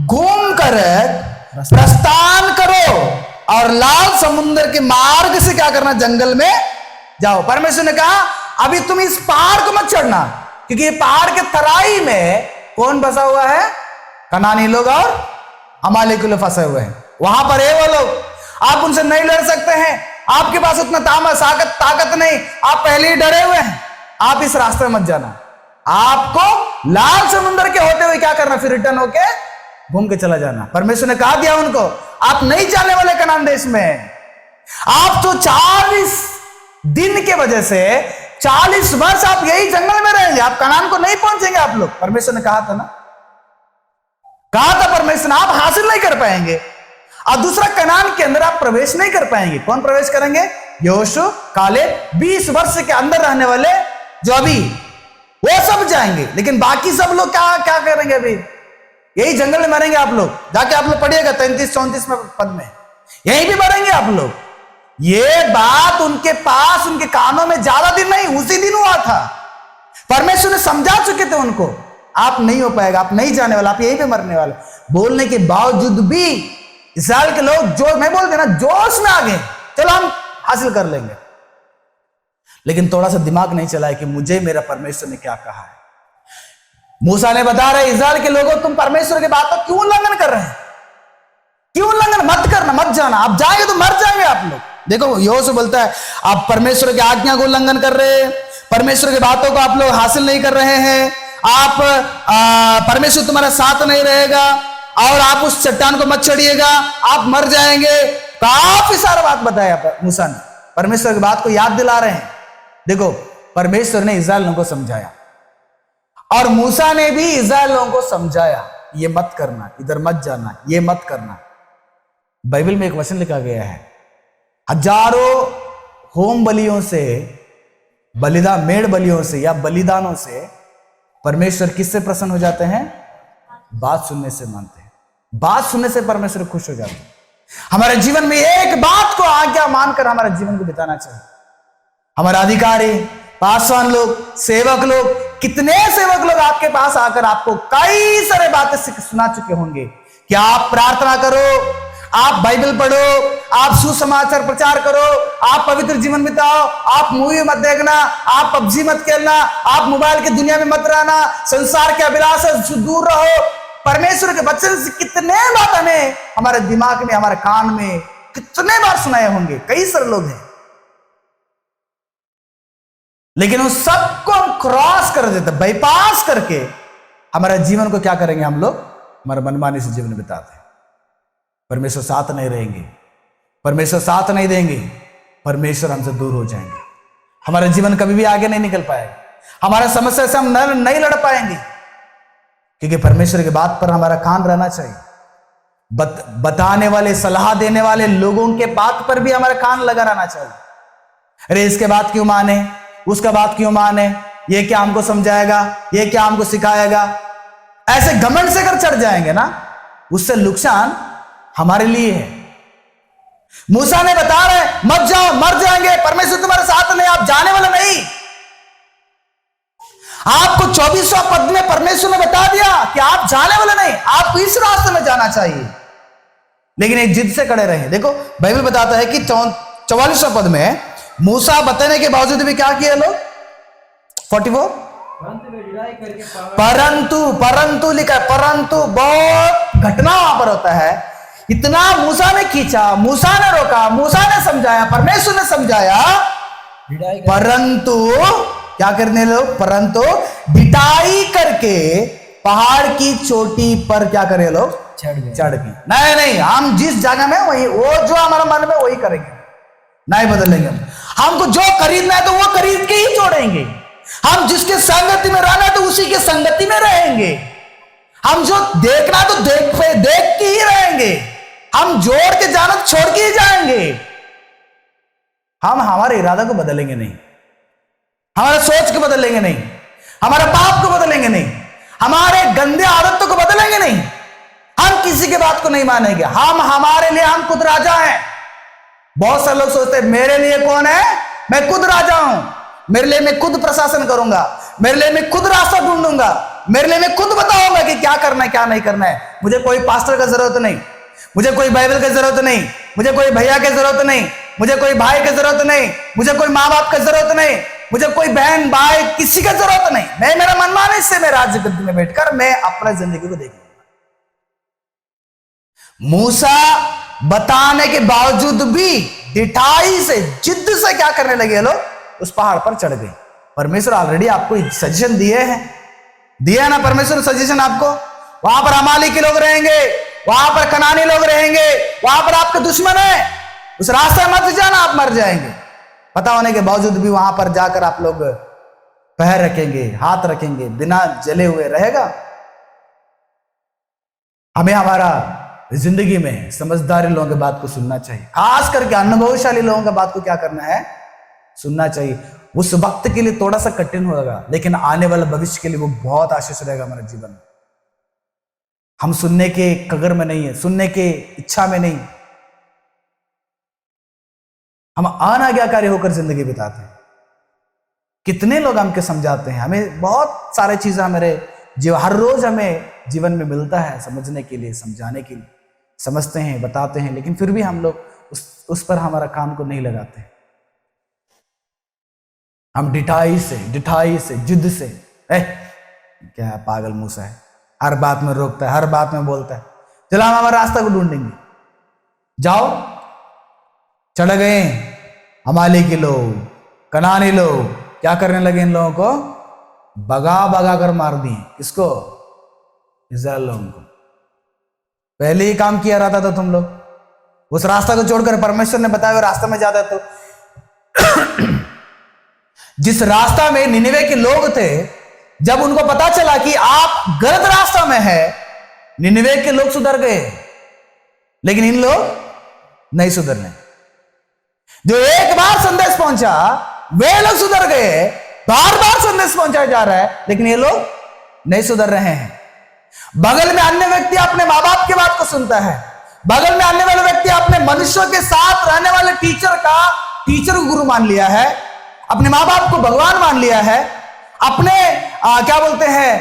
घूम कर प्रस्थान करो और लाल समुद्र के मार्ग से क्या करना, जंगल में जाओ। परमेश्वर ने कहा अभी तुम इस पहाड़ को मत चढ़ना, क्योंकि ये पहाड़ के तराई में कौन बसा हुआ है, कनानी लोग और अमालेकी लोग फंसे हुए हैं। वहां पर है वो लोग, आप उनसे नहीं लड़ सकते हैं, आपके पास उतना ताकत नहीं, आप पहले ही डरे हुए हैं। आप इस रास्ते में मत जाना, आपको लाल समुद्र के होते हुए क्या करना, फिर रिटर्न होके घूम के चला जाना। परमेश्वर ने कहा दिया उनको, आप नहीं जाने वाले कनान देश में। आप तो 40 दिन के वजह से 40 वर्ष आप यही जंगल में रहेंगे, आप कनान को नहीं पहुंचेंगे आप लोग। परमेश्वर ने कहा था ना, कहा था परमेश्वर ने, आप हासिल नहीं कर पाएंगे। और दूसरा, कनान के अंदर आप प्रवेश नहीं कर पाएंगे। कौन प्रवेश करेंगे, योशु काले 20 वर्ष के अंदर रहने वाले जो अभी, वो सब जाएंगे। लेकिन बाकी सब लोग क्या क्या करेंगे, अभी यही जंगल में मरेंगे आप लोग। जाके आप लोग पढ़िएगा 33-34 में पद में, यहीं भी मरेंगे आप लोग। ये बात उनके पास, उनके कानों में ज्यादा दिन नहीं, उसी दिन हुआ था। परमेश्वर ने समझा चुके थे उनको, आप नहीं हो पाएगा, आप नहीं जाने वाला, आप यहीं पे मरने वाले। बोलने के बावजूद भी इस्राएल के लोग जो मैं बोलते ना, जोश में आ गए, चलो हम हासिल कर लेंगे। लेकिन थोड़ा सा दिमाग नहीं चला है कि मुझे मेरा परमेश्वर ने क्या कहा है। मूसा ने बता रहे इस्राएल के लोगों, तुम परमेश्वर की बात को क्यों उल्लंघन कर रहे हैं, क्यों उल्लंघन मत करना, मत जाना, आप जाएंगे तो मर जाएंगे आप लोग। देखो, योशु बोलता है आप परमेश्वर की आज्ञा को उल्लंघन कर रहे हैं, परमेश्वर की बातों को आप लोग हासिल नहीं कर रहे हैं, आप परमेश्वर तुम्हारा साथ नहीं रहेगा, और आप उस चट्टान को मत चढ़िएगा, आप मर जाएंगे। काफी सारा बात बताया मूसा ने, परमेश्वर की बात को याद दिला रहे हैं। देखो, परमेश्वर ने इस्राएल लोगों को समझाया, और मूसा ने भी इस्राएल लोगों को समझाया, ये मत करना, इधर मत जाना, ये मत करना। बाइबल में एक वचन लिखा गया है, हजारों होम बलियों से, मेड़ बलियों से या बलिदानों से परमेश्वर किससे प्रसन्न हो जाते हैं, बात सुनने से मानते हैं। बात सुनने से परमेश्वर खुश हो जाते हैं। हमारे जीवन में एक बात को आज्ञा मानकर हमारे जीवन को बिताना चाहिए। हमारा अधिकारी, पासवान लोग, सेवक लोग, कितने सेवक लोग आपके पास आकर आपको कई सारे बातें सुना चुके होंगे कि आप प्रार्थना करो, आप बाइबल पढ़ो, आप सुसमाचार प्रचार करो, आप पवित्र जीवन बिताओ, आप मूवी मत देखना, आप पबजी मत खेलना, आप मोबाइल की दुनिया में मत रहना, संसार के अभिलाष से दूर रहो। परमेश्वर के वचन से कितने बात हमें हमारे दिमाग में, हमारे कान में कितने बार सुनाए होंगे, कई सारे लोग हैं। लेकिन उस सबको हम क्रॉस कर देते, बाईपास करके हमारे जीवन को क्या करेंगे, हम लोग हमारे मनमानी से जीवन बिताते हैं। परमेश्वर साथ नहीं रहेंगे, परमेश्वर साथ नहीं देंगे, परमेश्वर हमसे दूर हो जाएंगे। हमारा जीवन कभी भी आगे नहीं निकल पाएगा, हमारे समस्या से हम नहीं लड़ पाएंगे, क्योंकि परमेश्वर की बात पर हमारा कान रहना चाहिए। बताने वाले, सलाह देने वाले लोगों के बात पर भी हमारा कान लगा रहना चाहिए। अरे इसके बात क्यों माने, उसका बात क्यों माने, ये क्या हमको समझाएगा, ये क्या हमको सिखाएगा, ऐसे घमंड से अगर चढ़ जाएंगे ना, उससे नुकसान हमारे लिए है। मूसा ने बता रहे मत जाओ, मर जाएंगे, परमेश्वर तुम्हारे साथ नहीं, आप जाने वाले नहीं। आपको 24वां पद में परमेश्वर ने बता दिया कि आप जाने वाले नहीं, आपको इस रास्ते में जाना चाहिए, लेकिन एक जिद से खड़े रहे। देखो, बाइबल बताता है कि 44वां पद में मूसा बताने के बावजूद भी क्या किया लोग, 44, परंतु लिखा, परंतु बहुत घटना वहां पर होता है। इतना मूसा ने खींचा, मूसा ने रोका, मूसा ने समझाया, परमेश्वर ने समझाया, परंतु क्या करने लोग, परंतु बिटाई करके पहाड़ की चोटी पर क्या करे लोग, चढ़ गए। नहीं, हम जिस जगह में वही, वो जो हमारे मन में वही करेंगे। नहीं बदलेंगे। हमको जो खरीदना है तो वो खरीद के ही छोड़ेंगे। हम जिसके संगति में रहना है तो उसी के संगति में रहेंगे। हम जो देखना है तो देख के ही रहेंगे। हम जोड़ के जाना तो छोड़ के ही जाएंगे। हम हमारे इरादा को बदलेंगे नहीं, हमारे सोच को बदलेंगे नहीं, हमारे पाप को बदलेंगे नहीं, हमारे गंदे आदतों को बदलेंगे नहीं। हम किसी की बात को नहीं मानेंगे। हम हमारे लिए हम खुद राजा हैं। बहुत सारे लोग सोचते हैं मेरे लिए कौन है, मैं खुद राजा हूं, मेरे लिए मैं खुद प्रशासन करूंगा, मेरे लिए मैं खुद रास्ता ढूंढूंगा, मेरे लिए मैं खुद बताऊंगा कि क्या करना है क्या नहीं करना है। मुझे कोई पास्टर का जरूरत नहीं, मुझे कोई बाइबल की जरूरत नहीं, मुझे कोई भैया की जरूरत नहीं, मुझे कोई भाई की जरूरत नहीं, मुझे कोई माँ बाप की जरूरत नहीं, मुझे कोई बहन भाई किसी की जरूरत नहीं। मैं मेरा मनमाने से मैं राज्य गद्दी में बैठकर मैं अपने जिंदगी को देखूंगा। मूसा बताने के बावजूद भी डिठाई से जिद से क्या करने लगे लोग, उस पहाड़ पर चढ़ गए। परमेश्वर ऑलरेडी आपको सजेशन दिए हैं, दिया ना परमेश्वर सजेशन आपको। वहां पर अमाली के लोग रहेंगे, वहां पर कनानी लोग रहेंगे, वहां पर आपके दुश्मन है, उस रास्ते मत जाना, आप मर जाएंगे। पता होने के बावजूद भी वहां पर जाकर आप लोग पैर रखेंगे, हाथ रखेंगे, बिना जले हुए रहेगा। हमें हमारा जिंदगी में समझदारी लोगों की बात को सुनना चाहिए, खास करके अनुभवशाली लोगों की बात को क्या करना है, सुनना चाहिए। उस वक्त के लिए थोड़ा सा कठिन होगा, लेकिन आने वाले भविष्य के लिए वो बहुत आशीष रहेगा हमारे जीवन में। हम सुनने के कगर में नहीं है, सुनने के इच्छा में नहीं, हम अनाज्ञाकारी होकर जिंदगी बिताते हैं। कितने लोग हमके समझाते हैं, हमें बहुत सारे चीजें हमारे हर रोज हमें जीवन में मिलता है समझने के लिए, समझाने के लिए, समझते हैं, बताते हैं, लेकिन फिर भी हम लोग उस पर हमारा काम को नहीं लगाते। हम डिठाई से जिद से क्या है, पागल मूसा है, हर बात में रोकता है, हर बात में बोलता है, चलो हम हमारे रास्ता को ढूंढेंगे। जाओ, चढ़ गए अमाली के लोग, कनानी लोग, क्या करने लगे, इन लोगों को भगा कर मार दिए। किसको? इस्राएल लोगों को। पहले ही काम किया रहता था तुम लोग, उस रास्ता को छोड़कर परमेश्वर ने बताया हुए रास्ते में जाता तो जिस रास्ता में निनिवे के लोग थे, जब उनको पता चला कि आप गलत रास्ता में है, निनिवे के लोग सुधर गए, लेकिन इन लोग नहीं सुधरने। जो एक बार संदेश पहुंचा वे लोग सुधर गए, बार बार संदेश पहुंचाया जा रहा है, लेकिन ये लोग नहीं सुधर रहे हैं। बगल में अन्य व्यक्ति अपने माँ बाप की बात को सुनता है, बगल में अन्य वाले व्यक्ति अपने मनुष्यों के साथ रहने वाले टीचर को गुरु मान लिया है, अपने माँ बाप को भगवान मान लिया है, अपने क्या बोलते हैं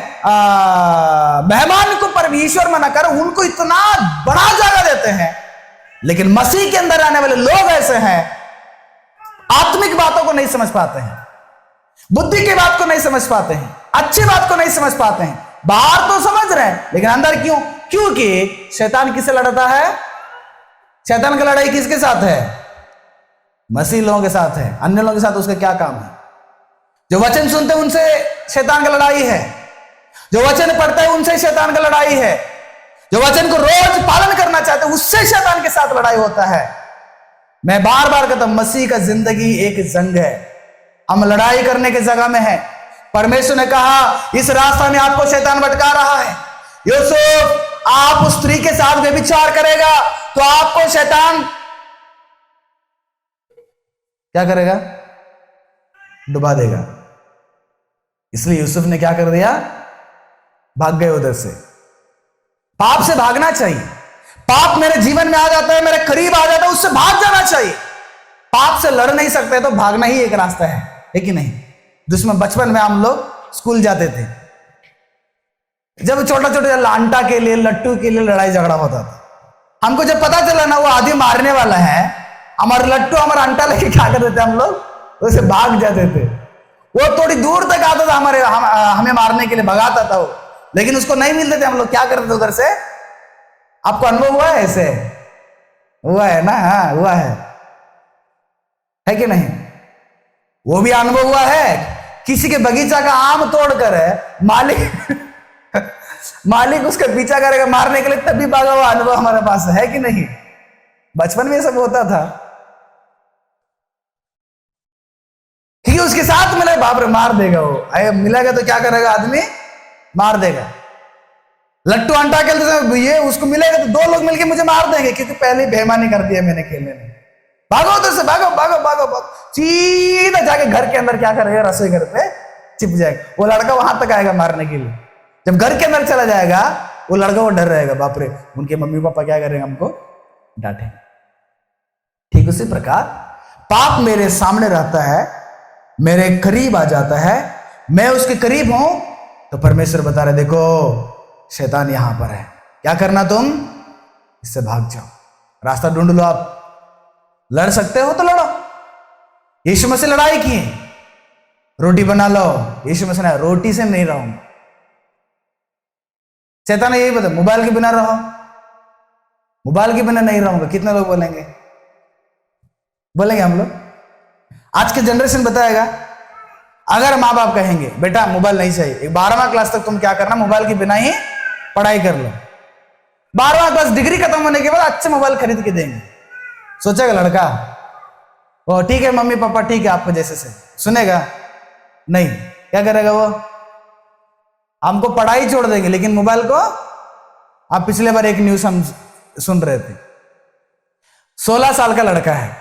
मेहमान को परमेश्वर मानकर उनको इतना बड़ा जगह देते हैं। लेकिन मसीह के अंदर आने वाले लोग ऐसे हैं, आत्मिक बातों को नहीं समझ पाते हैं, बुद्धि की बात को नहीं समझ पाते हैं, अच्छी बात को नहीं समझ पाते हैं। बाहर तो समझ रहे हैं, लेकिन अंदर क्यों? क्योंकि शैतान किससे लड़ता है? शैतान की लड़ाई किसके साथ है? मसीह लोगों के साथ है। अन्य लोगों के साथ उसका क्या काम है? जो वचन सुनते हैं उनसे शैतान का लड़ाई है, जो वचन पढ़ते हैं उनसे शैतान का लड़ाई है, जो वचन को रोज पालन करना चाहते हैं उससे शैतान के साथ लड़ाई होता है। मैं बार बार कहता हूं, मसीह का जिंदगी एक जंग है, हम लड़ाई करने की जगह में है। परमेश्वर ने कहा इस रास्ता में आपको शैतान भटका रहा है, यूसुफ आप उस स्त्री के साथ व्यभिचार करेगा तो आपको शैतान क्या करेगा? डुबा देगा। इसलिए यूसुफ ने क्या कर दिया? भाग गए उधर से। पाप से भागना चाहिए। पाप मेरे जीवन में आ जाता है, मेरे करीब आ जाता है, उससे भाग जाना चाहिए। पाप से लड़ नहीं सकते तो भागना ही एक रास्ता है कि नहीं? जिसमें बचपन में हम लोग स्कूल जाते थे, जब छोटा छोटा लांटा के लिए, लट्टू के लिए लड़ाई झगड़ा होता था, हमको जब पता चला ना वो आदमी मारने वाला है, हमारा लट्टू हमारा अंटा लेके क्या करते थे हम लोग, उसे भाग जाते थे। वो थोड़ी दूर तक आता था हमें मारने के लिए, भगाता था वो, लेकिन उसको नहीं मिलते थे। हम लोग क्या करते थे उधर से? आपको अनुभव हुआ है? ऐसे हुआ है ना? हाँ हुआ है कि नहीं? वो भी अनुभव हुआ है। किसी के बगीचा का आम तोड़कर मालिक उसका पीछा करेगा मारने के लिए, तभी भागा हुआ अनुभव हमारे पास है कि नहीं? बचपन में ये सब होता था। उसके साथ मिले, बाप रे मार देगा वो। अरे मिलेगा तो क्या करेगा आदमी, मार देगा। लट्टू अंटा खेलते समय ये उसको मिलेगा तो 2 लोग मिलके मुझे मार देंगे, क्योंकि पहले बेईमानी कर दी है मैंने खेलने में। भागो उधर से, भागो भागो भागो भागो, सीधा जाके घर के अंदर क्या करेगा, रसोई घर पे छिप जाएगा। वो लड़का वहां तक आएगा मारने के लिए। जब घर के अंदर चला जाएगा वो लड़का, वो डर रहेगा, बाप रे उनके मम्मी पापा क्या करेंगे, हमको डांटेंगे। ठीक उसी प्रकार पाप मेरे सामने रहता है, मेरे करीब आ जाता है, मैं उसके करीब हूं तो परमेश्वर बता रहे देखो शैतान यहां पर है, क्या करना तुम, इससे भाग जाओ, रास्ता ढूंढ लो। आप लड़ सकते हो तो लड़ो। यीशु मसीह लड़ाई की, रोटी बना लो, यीशु मसीह ने रोटी से नहीं रहूंगा। शैतान ने यही बता, मोबाइल के बिना रहो, मोबाइल के बिना नहीं रहूंगा। कितने लोग बोलेंगे, बोलेंगे हम लोग। आज के जनरेशन बताएगा, अगर माँ बाप कहेंगे बेटा मोबाइल नहीं चाहिए, 12वां क्लास तक तुम क्या करना, मोबाइल के बिना ही पढ़ाई कर लो, 12वां क्लास डिग्री खत्म होने के बाद अच्छे मोबाइल खरीद के देंगे। सोचेगा लड़का, वो ठीक है मम्मी पापा ठीक है आपको जैसे से, सुनेगा नहीं, क्या करेगा वो, हमको पढ़ाई छोड़ देंगे लेकिन मोबाइल को। आप पिछले बार एक न्यूज हम सुन रहे थे, 16 साल का लड़का है,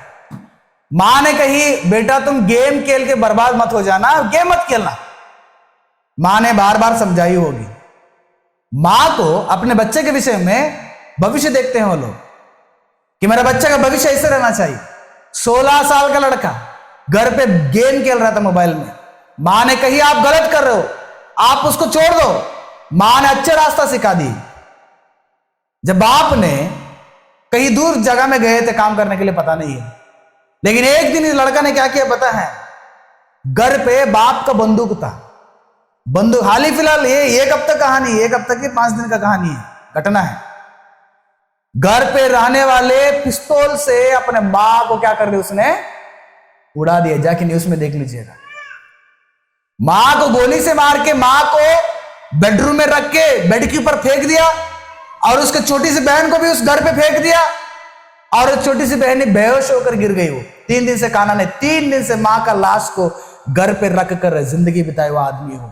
मां ने कही बेटा तुम गेम खेल के बर्बाद मत हो जाना, गेम मत खेलना। मां ने बार बार समझाई होगी। मां को अपने बच्चे के विषय में भविष्य देखते हैं वो लोग कि मेरा बच्चे का भविष्य ऐसे रहना चाहिए। 16 साल का लड़का घर पे गेम खेल रहा था मोबाइल में, मां ने कही आप गलत कर रहे हो, आप उसको छोड़ दो। मां ने अच्छे रास्ता सिखा दी। जब बाप ने कहीं दूर जगह में गए थे काम करने के लिए, पता नहीं है, लेकिन एक दिन इस लड़का ने क्या किया पता है, घर पे बाप का बंदूक था। बंदूक हाल ही फिलहाल, ये एक हफ्ते कहानी, एक हफ्ते की 5 दिन का कहानी है, घटना है। घर पे रहने वाले पिस्तौल से अपने मां को क्या कर दिया, उसने उड़ा दिया। जाके न्यूज में देख लीजिएगा। मां को गोली से मार के मां को बेडरूम में रख के बेड के ऊपर फेंक दिया, और उसके छोटी सी बहन को भी उस घर पे फेंक दिया, और छोटी सी बहन बेहोश होकर गिर गई। वो 3 दिन से खाना नहीं, 3 दिन से मां का लाश को घर पे रख कर जिंदगी बिताए हुआ आदमी हो।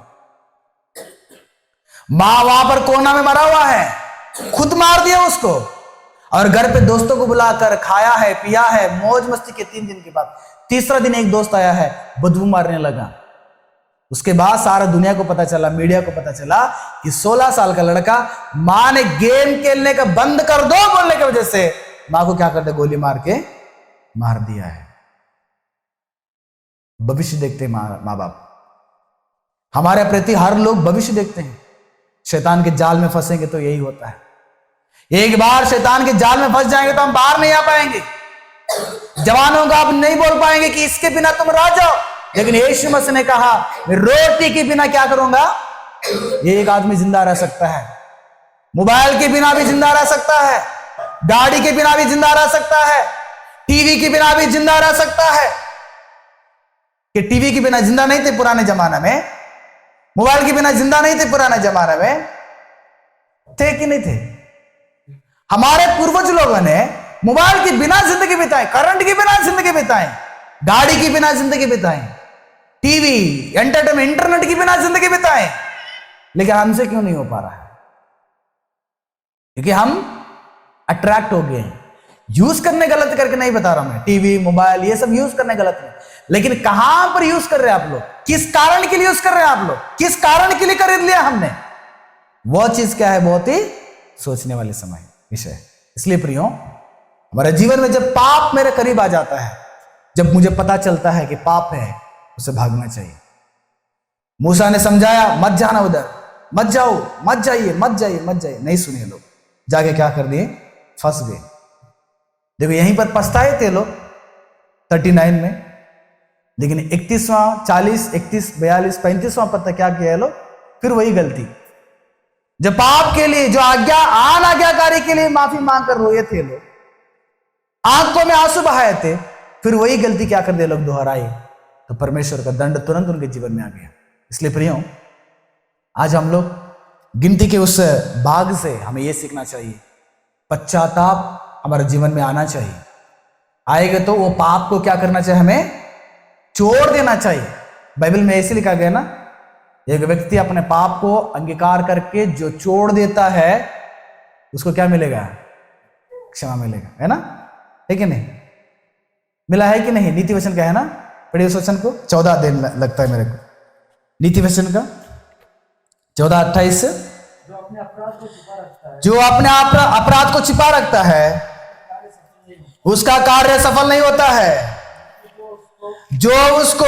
मां वहां पर कोना में मरा हुआ है, खुद मार दिया उसको, और घर पे दोस्तों को बुलाकर खाया है पिया है, मौज मस्ती के 3 दिन के बाद तीसरा दिन एक दोस्त आया है, बदबू मारने लगा। उसके बाद सारा दुनिया को पता चला, मीडिया को पता चला कि 16 साल का लड़का मां ने गेम खेलने का बंद कर दो बोलने की वजह से मां को क्या करते, गोली मार के मार दिया है। भविष्य देखते हैं मां बाप, हमारे प्रति हर लोग भविष्य देखते हैं। शैतान के जाल में फंसेंगे तो यही होता है। एक बार शैतान के जाल में फंस जाएंगे तो हम बाहर नहीं आ पाएंगे। जवानों को आप नहीं बोल पाएंगे कि इसके बिना तुम रह जाओ, लेकिन यीशु मसीह ने कहा मैं रोटी के बिना क्या करूंगा। एक आदमी जिंदा रह सकता है, मोबाइल के बिना भी जिंदा रह सकता है, गाड़ी के बिना भी जिंदा रह सकता है, टीवी के बिना भी जिंदा रह सकता है। कि टीवी के बिना जिंदा नहीं थे पुराने जमाने में, मोबाइल के बिना जिंदा नहीं थे पुराने जमाने में, थे कि नहीं थे। हमारे पूर्वज लोगों ने मोबाइल के बिना जिंदगी बिताई, करंट के बिना जिंदगी बिताई, गाड़ी के बिना जिंदगी बिताई, टीवी एंटरटेनमेंट इंटरनेट के बिना जिंदगी बिताए, लेकिन हमसे क्यों नहीं हो पा रहा है? क्योंकि हम अट्रैक्ट हो गए हैं। यूज करने गलत करके नहीं बता रहा मैं, टीवी मोबाइल ये सब यूज करने गलत नहीं, लेकिन कहां पर यूज कर रहे हैं आप लोग, किस कारण के लिए यूज कर रहे हैं आप लोग, किस कारण के लिए खरीद लिया हमने, वो चीज क्या है, बहुत ही सोचने वाले समय विषय। इसलिए प्रियो, हमारे जीवन में जब पाप मेरे करीब आ जाता है, जब मुझे पता चलता है कि पाप है, उसे भागना चाहिए। मूसा ने समझाया मत जाना उधर, मत जाओ, मत जाइए, मत जाइए, मत जाइए, नहीं सुने लोग, जाके क्या कर दिए, फंस गए। देखो यहीं पर पछताए थे लोग 39 में, लेकिन 31वां 40 31 42 35वां पद तक क्या किया लोग, फिर वही गलती। जब पाप के लिए, जो आज्ञाकारी के लिए माफी मांग कर रोए थे लोग, आंखों में आंसू बहाए थे, फिर वही गलती क्या कर दिए लोग, दोहराई, तो परमेश्वर का दंड तुरंत उनके जीवन में आ गया। इसलिए प्रियो, आज हम लोग गिनती के उस भाग से हमें यह सीखना चाहिए, पश्चाताप हमारे जीवन में आना चाहिए। आएगा तो वो पाप को क्या करना चाहिए, हमें छोड़ देना चाहिए। बाइबल में ऐसे लिखा गया ना, एक व्यक्ति अपने पाप को अंगीकार करके जो छोड़ देता है उसको क्या मिलेगा? क्षमा मिलेगा, है ना? है कि नहीं? मिला है कि नहीं? नीति वचन का है ना, पढ़िए उस वचन को, 14 दिन लगता है मेरे को, नीति वचन का 14:28 से। जो अपने अपराध को छिपा रखता है, जो अपने अपराध को छिपा रखता है उसका कार्य सफल नहीं होता है। जो उसको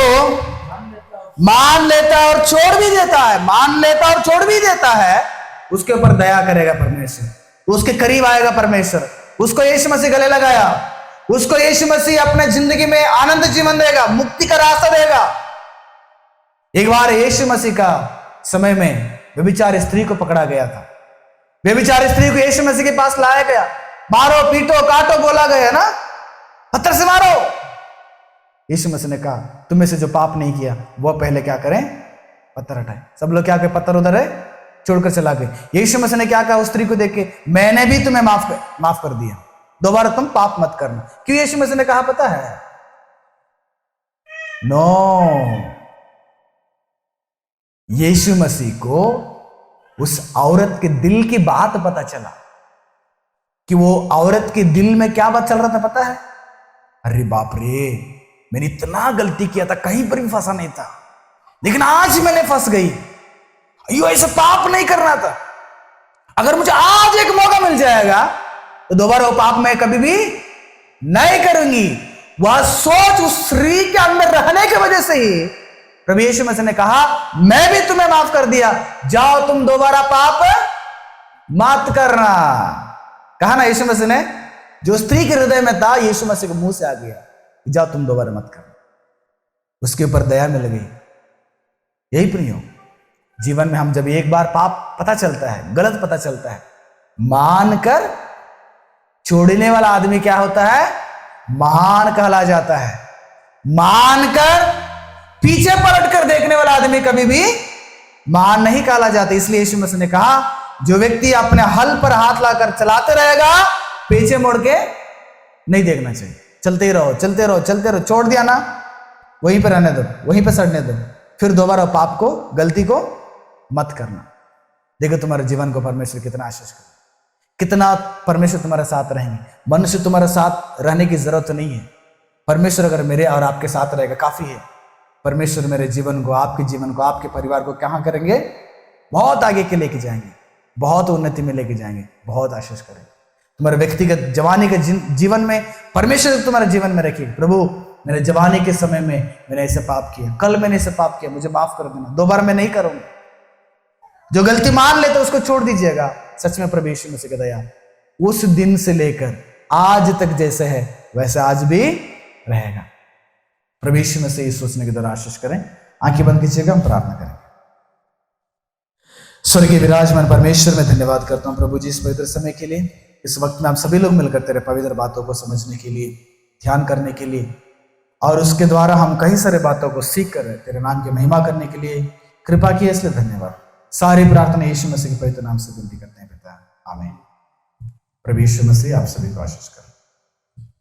मान लेता है और छोड़ भी देता है, मान लेता और छोड़ भी देता है, उसके ऊपर दया करेगा परमेश्वर, उसके करीब आएगा परमेश्वर, उसको यीशु मसीह गले लगाया, उसको यीशु मसीह अपने जिंदगी में आनंद जीवन देगा, मुक्ति का रास्ता देगा। एक बार यीशु मसीह का समय में व्यभिचारी स्त्री को पकड़ा गया था। व्यभिचारी स्त्री को यीशु मसीह के पास लाया गया, मारो पीटो काटो बोला गया ना, पत्थर से मारो। यीशु मसीह ने कहा तुम में से जो पाप नहीं किया वो पहले क्या करें? पत्थर हटाए। सब लोग क्या करें? पत्थर उधर है छोड़कर चला गए। यीशु मसीह ने क्या कहा उस स्त्री को देख के? मैंने भी तुम्हें माफ कर दिया, दोबारा तुम पाप मत करना। क्यों यीशु मसीह ने कहा पता है? नो, यीशु मसीह को उस औरत के दिल की बात पता चला कि वो औरत के दिल में क्या बात चल रहा था पता है? अरे बाप रे, मैंने इतना गलती किया था, कहीं पर भी फंसा नहीं था, लेकिन आज मैंने फंस गई। अयो ऐसा पाप नहीं करना था, अगर मुझे आज एक मौका मिल जाएगा तो दोबारा वो पाप मैं कभी भी नहीं करूंगी। वह सोच उस स्त्री के अंदर रहने की वजह से ही प्रभु यीशु मसीह ने कहा मैं भी तुम्हें माफ कर दिया, जाओ तुम दोबारा पाप मत करना। कहा ना यीशु मसीह ने, जो स्त्री के हृदय में था यीशु मसीह के मुंह से आ गया, जाओ तुम दोबारा मत करना। उसके ऊपर दया मिल गई। यही प्रियो, जीवन में हम जब एक बार पाप पता चलता है, गलत पता चलता है, मानकर छोड़ने वाला आदमी क्या होता है? महान कहला जाता है। मानकर पीछे पलट कर देखने वाला आदमी कभी भी महान नहीं कहला जाता। इसलिए यीशु मसीह ने कहा जो व्यक्ति अपने हल पर हाथ लाकर चलाते रहेगा, पीछे मुड़ के नहीं देखना चाहिए। चलते ही रहो, चलते रहो, चलते रहो। छोड़ दिया ना, वहीं पर रहने दो, वहीं पर सड़ने दो, फिर दोबारा पाप को, गलती को मत करना। देखो तुम्हारे जीवन को परमेश्वर कितना आशीष करे, कितना परमेश्वर तुम्हारे साथ रहेंगे। मनुष्य तुम्हारे साथ रहने की जरूरत नहीं है। परमेश्वर अगर मेरे और आपके साथ रहेगा काफी है। परमेश्वर मेरे जीवन को, आपके जीवन को, आपके परिवार को कहां करेंगे? बहुत आगे के लेके जाएंगे, बहुत उन्नति में लेके जाएंगे, बहुत आशीष करेंगे। तुम्हारे व्यक्तिगत जवानी के जीवन में परमेश्वर तुम्हारे जीवन में रखिए। प्रभु मेरे जवानी के समय में मैंने ऐसे पाप किया, कल मैंने ऐसे पाप किया, मुझे माफ कर देना, दोबारा मैं नहीं करूंगा। जो गलती मान लेते उसको छोड़ दीजिएगा। सच में प्रभु यीशु मसीह की दया उस दिन से लेकर आज तक जैसे है वैसे आज भी रहेगा। प्रभु यीशु मसीह इस सोचने के द्वारा आशीष करें। आंखें बंद कीजिएगा, हम प्रार्थना करेंगे। स्वर्गीय विराजमान परमेश्वर में धन्यवाद करता हूं प्रभु जी इस पवित्र समय के लिए। इस वक्त में हम सभी लोग मिलकर तेरे पवित्र बातों को समझने के लिए, ध्यान करने के लिए, और उसके द्वारा हम कई सारे बातों को सीख कर तेरे नाम की महिमा करने के लिए कृपा की, इसलिए धन्यवाद। सारी प्रार्थना यीशु मसीह के पवित्र नाम से विनती करते हैं पिता, आमीन। प्रभु यीशु मसीह आप सभी को आशीष करें।